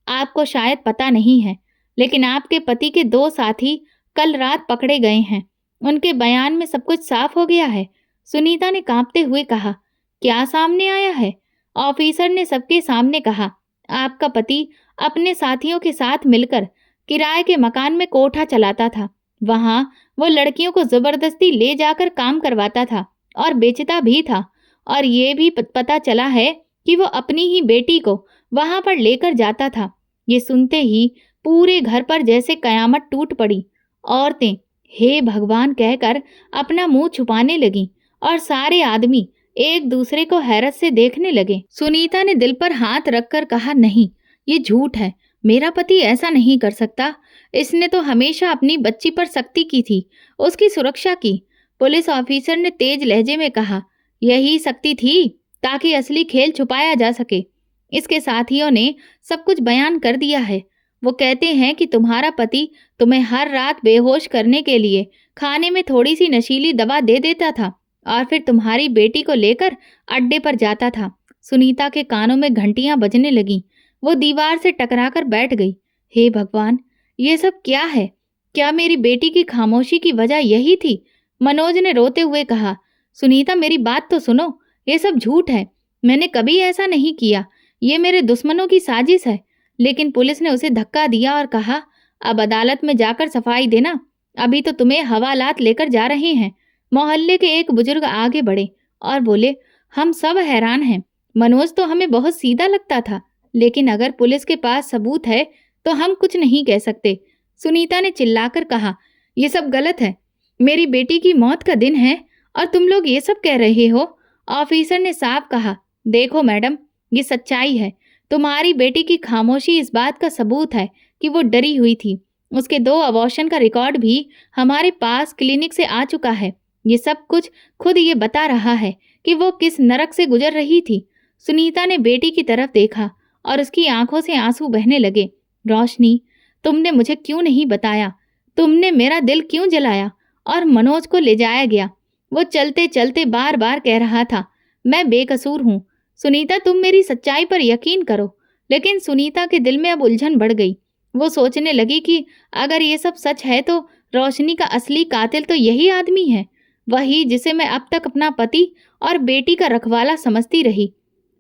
आपको शायद पता नहीं है, लेकिन आपके पति के 2 साथी कल रात पकड़े गए हैं। उनके बयान में सब कुछ साफ हो गया है। सुनीता ने कांपते हुए कहा, क्या सामने आया है? ऑफिसर ने सबके सामने कहा, आपका पति अपने साथियों के साथ मिलकर किराए के मकान में कोठा चलाता था। वहां वो लड़कियों को जबरदस्ती ले जाकर काम करवाता था और बेचता भी था। और ये भी पता चला है कि वो अपनी ही बेटी को वहां पर लेकर जाता था। ये सुनते ही पूरे घर पर जैसे कयामत टूट पड़ी। औरतें हे भगवान कहकर अपना मुंह छुपाने लगीं और सारे आदमी एक दूसरे को हैरत से देखने लगे। सुनीता ने दिल पर हाथ रखकर कहा, नहीं, ये झूठ है। मेरा पति ऐसा नहीं कर सकता। इसने तो हमेशा अपनी बच्ची पर सख्ती की थी, उसकी सुरक्षा की। पुलिस ऑफिसर ने तेज लहजे में कहा, यही सख्ती थी ताकि असली खेल छुपाया जा सके। इसके साथियों ने सब कुछ बयान कर दिया है। वो कहते हैं कि तुम्हारा पति तुम्हें हर रात बेहोश करने के लिए खाने में थोड़ी सी नशीली दवा दे देता था और फिर तुम्हारी बेटी को लेकर अड्डे पर जाता था। सुनीता के कानों में घंटियां बजने लगीं। वो दीवार से टकराकर बैठ गई। हे भगवान, ये सब क्या है? क्या मेरी बेटी की खामोशी की वजह यही थी? मनोज ने रोते हुए कहा, सुनीता, मेरी बात तो सुनो। ये सब झूठ है। मैंने कभी ऐसा नहीं किया। ये मेरे दुश्मनों की साजिश है। लेकिन पुलिस ने उसे धक्का दिया और कहा, अब अदालत में जाकर सफाई देना। अभी तो तुम्हें हवालात लेकर जा रहे हैं। मोहल्ले के एक बुजुर्ग आगे बढ़े और बोले, हम सब हैरान हैं। मनोज तो हमें बहुत सीधा लगता था, लेकिन अगर पुलिस के पास सबूत है तो हम कुछ नहीं कह सकते। सुनीता ने चिल्लाकर कहा, ये सब गलत है। मेरी बेटी की मौत का दिन है और तुम लोग ये सब कह रहे हो। ऑफिसर ने साफ कहा, देखो मैडम, ये सच्चाई है। तुम्हारी बेटी की खामोशी इस बात का सबूत है कि वो डरी हुई थी। उसके 2 अबॉर्शन का रिकॉर्ड भी हमारे पास क्लिनिक से आ चुका है। ये सब कुछ खुद ये बता रहा है कि वो किस नरक से गुजर रही थी। सुनीता ने बेटी की तरफ देखा और उसकी आंखों से आंसू बहने लगे। रोशनी, तुमने मुझे क्यों नहीं बताया? तुमने मेरा दिल क्यों जलाया? और मनोज को ले जाया गया। वो चलते चलते बार बार कह रहा था, मैं बेकसूर हूँ। सुनीता, तुम मेरी सच्चाई पर यकीन करो। लेकिन सुनीता के दिल में अब उलझन बढ़ गई। वो सोचने लगी कि अगर ये सब सच है तो रोशनी का असली कातिल तो यही आदमी है, वही जिसे मैं अब तक अपना पति और बेटी का रखवाला समझती रही।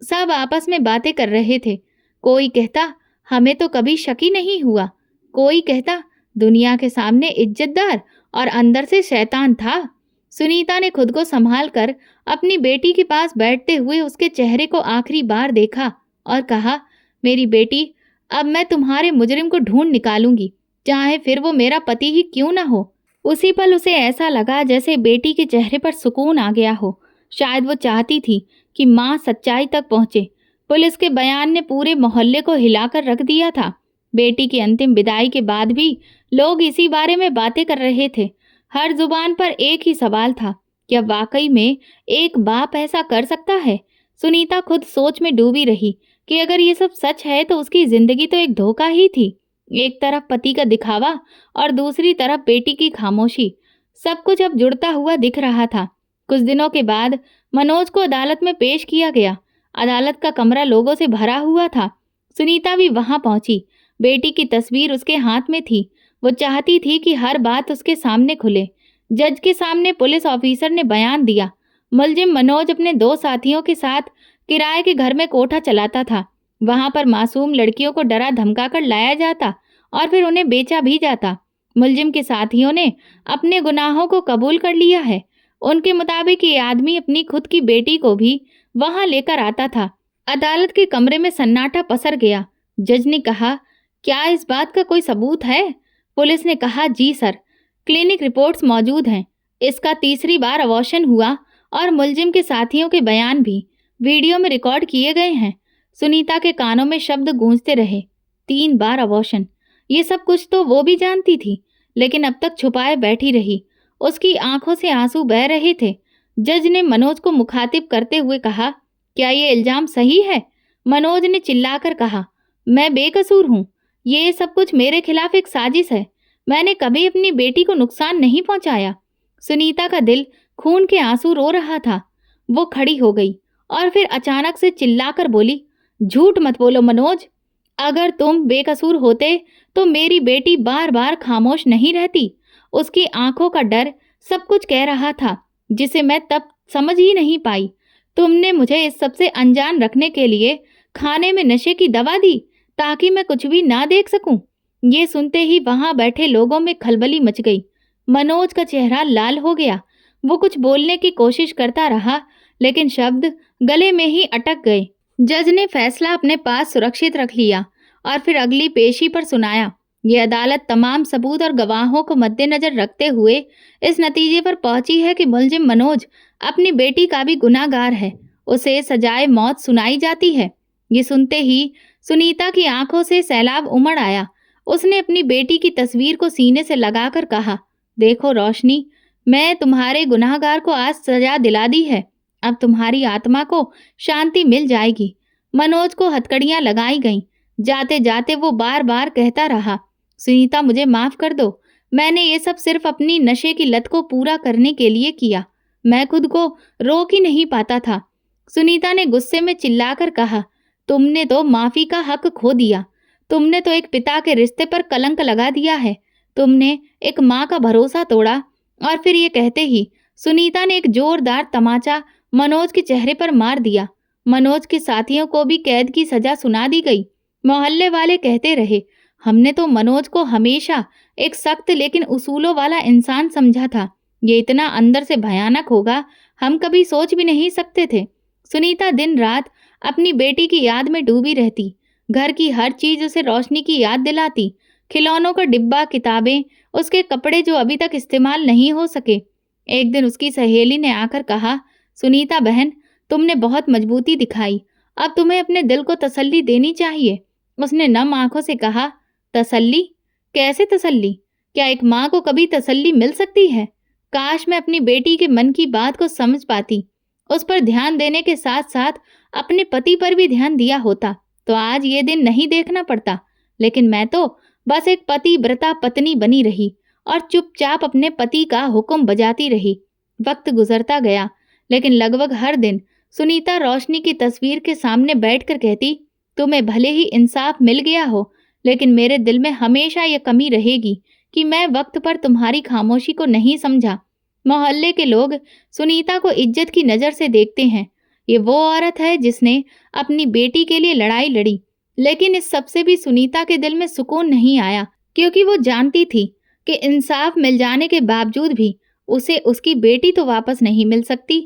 सब आपस में बातें कर रहे थे। कोई कहता, हमें तो कभी शक ही नहीं हुआ। कोई कहता दुनिया के सामने इज्जतदार और अंदर से शैतान था। सुनीता ने खुद को संभाल कर अपनी बेटी के पास बैठते हुए उसके चेहरे को आखिरी बार देखा और कहा, मेरी बेटी, अब मैं तुम्हारे मुजरिम को ढूंढ निकालूंगी, चाहे फिर वो मेरा पति ही क्यों ना हो। उसी पल उसे ऐसा लगा जैसे बेटी के चेहरे पर सुकून आ गया हो। शायद वो चाहती थी कि माँ सच्चाई तक पहुंचे। पुलिस के बयान ने पूरे मोहल्ले को हिलाकर रख दिया था। बेटी की अंतिम विदाई के बाद भी लोग इसी बारे में बातें कर रहे थे। हर जुबान पर एक ही सवाल था, क्या वाकई में एक बाप ऐसा कर सकता है? सुनीता खुद सोच में डूबी रही कि अगर ये सब सच है तो उसकी जिंदगी तो एक धोखा ही थी। एक तरफ पति का दिखावा और दूसरी तरफ बेटी की खामोशी, सब कुछ अब जुड़ता हुआ दिख रहा था। कुछ दिनों के बाद मनोज को अदालत में पेश किया गया। अदालत का कमरा लोगों से भरा हुआ था। सुनीता भी वहां पहुंची। बेटी की तस्वीर उसके हाथ में थी। वो चाहती थी कि हर बात उसके सामने खुले। जज के सामने पुलिस ऑफिसर ने बयान दिया। मुलजिम मनोज अपने 2 साथियों के साथ किराए के घर में कोठा चलाता था। वहां पर मासूम लड़कियों को डरा धमकाकर लाया जाता और फिर उन्हें बेचा भी जाता। मुलजिम के साथियों ने अपने गुनाहों को कबूल कर लिया है। उनके मुताबिक ये आदमी अपनी खुद की बेटी को भी वहां लेकर आता था। अदालत के कमरे में सन्नाटा पसर गया। जज ने कहा, क्या इस बात का कोई सबूत है? पुलिस ने कहा, जी सर, क्लिनिक रिपोर्ट्स मौजूद हैं। इसका तीसरी बार अबॉर्शन हुआ और मुलजिम के साथियों के बयान भी वीडियो में रिकॉर्ड किए गए हैं। सुनीता के कानों में शब्द गूंजते रहे, 3 बार अबॉर्शन। ये सब कुछ तो वो भी जानती थी, लेकिन अब तक छुपाए बैठी रही। उसकी आंखों से आंसू बह रहे थे। जज ने मनोज को मुखातिब करते हुए कहा, क्या ये इल्जाम सही है? मनोज ने चिल्लाकर कहा, मैं बेकसूर हूँ। ये सब कुछ मेरे खिलाफ एक साजिश है। मैंने कभी अपनी बेटी को नुकसान नहीं पहुंचाया। सुनीता का दिल खून के आंसू रो रहा था। वो खड़ी हो गई और फिर अचानक से चिल्लाकर बोली, झूठ मत बोलो मनोज। अगर तुम बेकसूर होते तो मेरी बेटी बार बार खामोश नहीं रहती। उसकी आंखों का डर सब कुछ कह रहा था, जिसे मैं तब समझ ही नहीं पाई। तुमने मुझे इस सब से अनजान रखने के लिए खाने में नशे की दवा दी ताकि मैं कुछ भी ना देख सकूं। ये सुनते ही वहां बैठे लोगों में खलबली मच गई। मनोज का चेहरा लाल हो गया। वो कुछ बोलने की कोशिश करता रहा, लेकिन शब्द गले में ही अटक गए। जज ने फैसला अपने पास सुरक्षित रख लिया और फिर अगली पेशी पर सुनाया। ये अदालत तमाम सबूत और गवाहों को मद्देनजर रखते हुए इस नतीजे पर पहुंची है कि मुलजिम मनोज अपनी बेटी का भी गुनाहगार है। उसे सजाए मौत सुनाई जाती है। ये सुनते ही सुनीता की आंखों से सैलाब उमड़ आया। उसने अपनी बेटी की तस्वीर को सीने से लगाकर कहा, देखो रोशनी, मैं तुम्हारे गुनाहगार को आज सजा दिला दी है। अब तुम्हारी आत्मा को शांति मिल जाएगी। मनोज को हथकड़ियां लगाई गईं। जाते जाते वो बार बार कहता रहा, सुनीता मुझे माफ कर दो। मैंने ये सब सिर्फ अपनी नशे की लत को पूरा करने के लिए किया। मैं खुद को रोक ही नहीं पाता था। सुनीता ने गुस्से में चिल्लाकर कहा, तुमने तो माफी का हक खो दिया। तुमने तो एक पिता के रिश्ते पर कलंक लगा दिया है। तुमने एक माँ का भरोसा तोड़ा। और फिर ये कहते ही सुनीता ने एक जोरदार तमाचा मनोज के चेहरे पर मार दिया। मनोज के साथियों को भी कैद की सजा सुना दी गई। मोहल्ले वाले कहते रहे, हमने तो मनोज को हमेशा एक सख्त लेकिन उसूलों वाला इंसान समझा था। ये इतना अंदर से भयानक होगा, हम कभी सोच भी नहीं सकते थे। सुनीता दिन रात अपनी बेटी की याद में डूबी रहती। घर की हर चीज उसे रोशनी की याद दिलाती। खिलौनों का डिब्बा, किताबें, उसके कपड़े जो अभी तक इस्तेमाल नहीं हो सके। एक दिन उसकी सहेली ने आकर कहा, सुनीता बहन, तुमने बहुत मजबूती दिखाई। अब तुम्हें अपने दिल को तसल्ली देनी चाहिए। उसने नम आंखों से कहा, तसल्ली? कैसे तसल्ली? क्या एक माँ को कभी तसल्ली मिल सकती है? काश मैं अपनी बेटी के मन की बात को समझ पाती। उस पर ध्यान देने के साथ साथ अपने पति पर भी ध्यान दिया होता तो आज ये दिन नहीं देखना पड़ता। लेकिन मैं तो बस एक पतिव्रता पत्नी बनी रही और चुपचाप अपने पति का हुक्म बजाती रही। वक्त गुजरता गया, लेकिन लगभग हर दिन सुनीता रोशनी की तस्वीर के सामने बैठकर कहती, तुम्हें भले ही इंसाफ मिल गया हो, लेकिन मेरे दिल में हमेशा ये कमी रहेगी कि मैं वक्त पर तुम्हारी खामोशी को नहीं समझा। मोहल्ले के लोग सुनीता को इज्जत की नज़र से देखते हैं। ये वो औरत है जिसने अपनी बेटी के लिए लड़ाई लड़ी, लेकिन इस सबसे भी सुनीता के दिल में सुकून नहीं आया, क्योंकि वो जानती थी कि इंसाफ मिल जाने के बावजूद भी उसे उसकी बेटी तो वापस नहीं मिल सकती।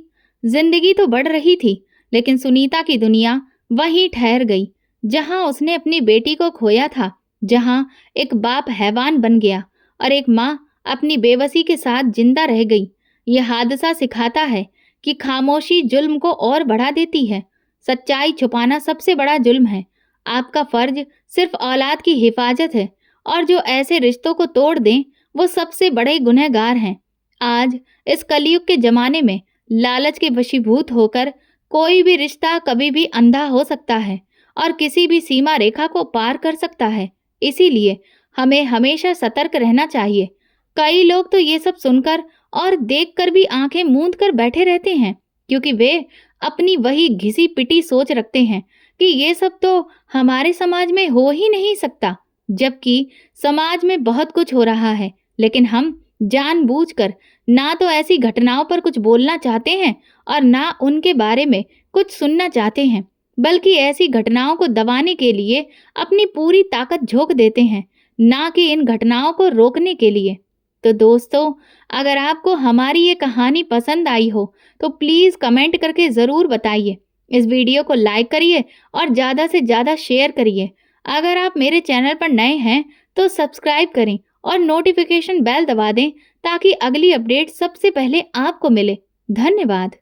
जिंदगी तो बढ़ रही थी, लेकिन सुनीता की दुनिया वहीं ठहर गई जहां उसने अपनी बेटी को खोया था, जहां एक बाप हैवान बन गया और एक माँ अपनी बेबसी के साथ जिंदा रह गई। यह हादसा सिखाता है कि खामोशी जुल्म को और बढ़ा देती है। सच्चाई छुपाना सबसे बड़ा जुल्म है। आपका फर्ज सिर्फ औलाद की हिफाजत है, और जो ऐसे रिश्तों को तोड़ दें वो सबसे बड़े गुनहगार हैं। आज इस कलयुग के जमाने में लालच के वशीभूत होकर कोई भी रिश्ता कभी भी अंधा हो सकता है और किसी भी सीमा रेखा को पार कर सकता है। इसीलिए हमें हमेशा सतर्क रहना चाहिए। कई लोग तो ये सब सुनकर और देखकर भी आंखें मूंद कर बैठे रहते हैं, क्योंकि वे अपनी वही घिसी पिटी सोच रखते हैं कि ये सब तो हमारे समाज में हो ही नहीं सकता, जबकि समाज में बहुत कुछ हो रहा है। लेकिन हम जानबूझकर ना तो ऐसी घटनाओं पर कुछ बोलना चाहते हैं और ना उनके बारे में कुछ सुनना चाहते हैं, बल्कि ऐसी घटनाओं को दबाने के लिए अपनी पूरी ताकत झोंक देते हैं, ना कि इन घटनाओं को रोकने के लिए। तो दोस्तों, अगर आपको हमारी ये कहानी पसंद आई हो तो प्लीज़ कमेंट करके ज़रूर बताइए। इस वीडियो को लाइक करिए और ज़्यादा से ज़्यादा शेयर करिए। अगर आप मेरे चैनल पर नए हैं तो सब्सक्राइब करें और नोटिफिकेशन बेल दबा दें, ताकि अगली अपडेट सबसे पहले आपको मिले। धन्यवाद।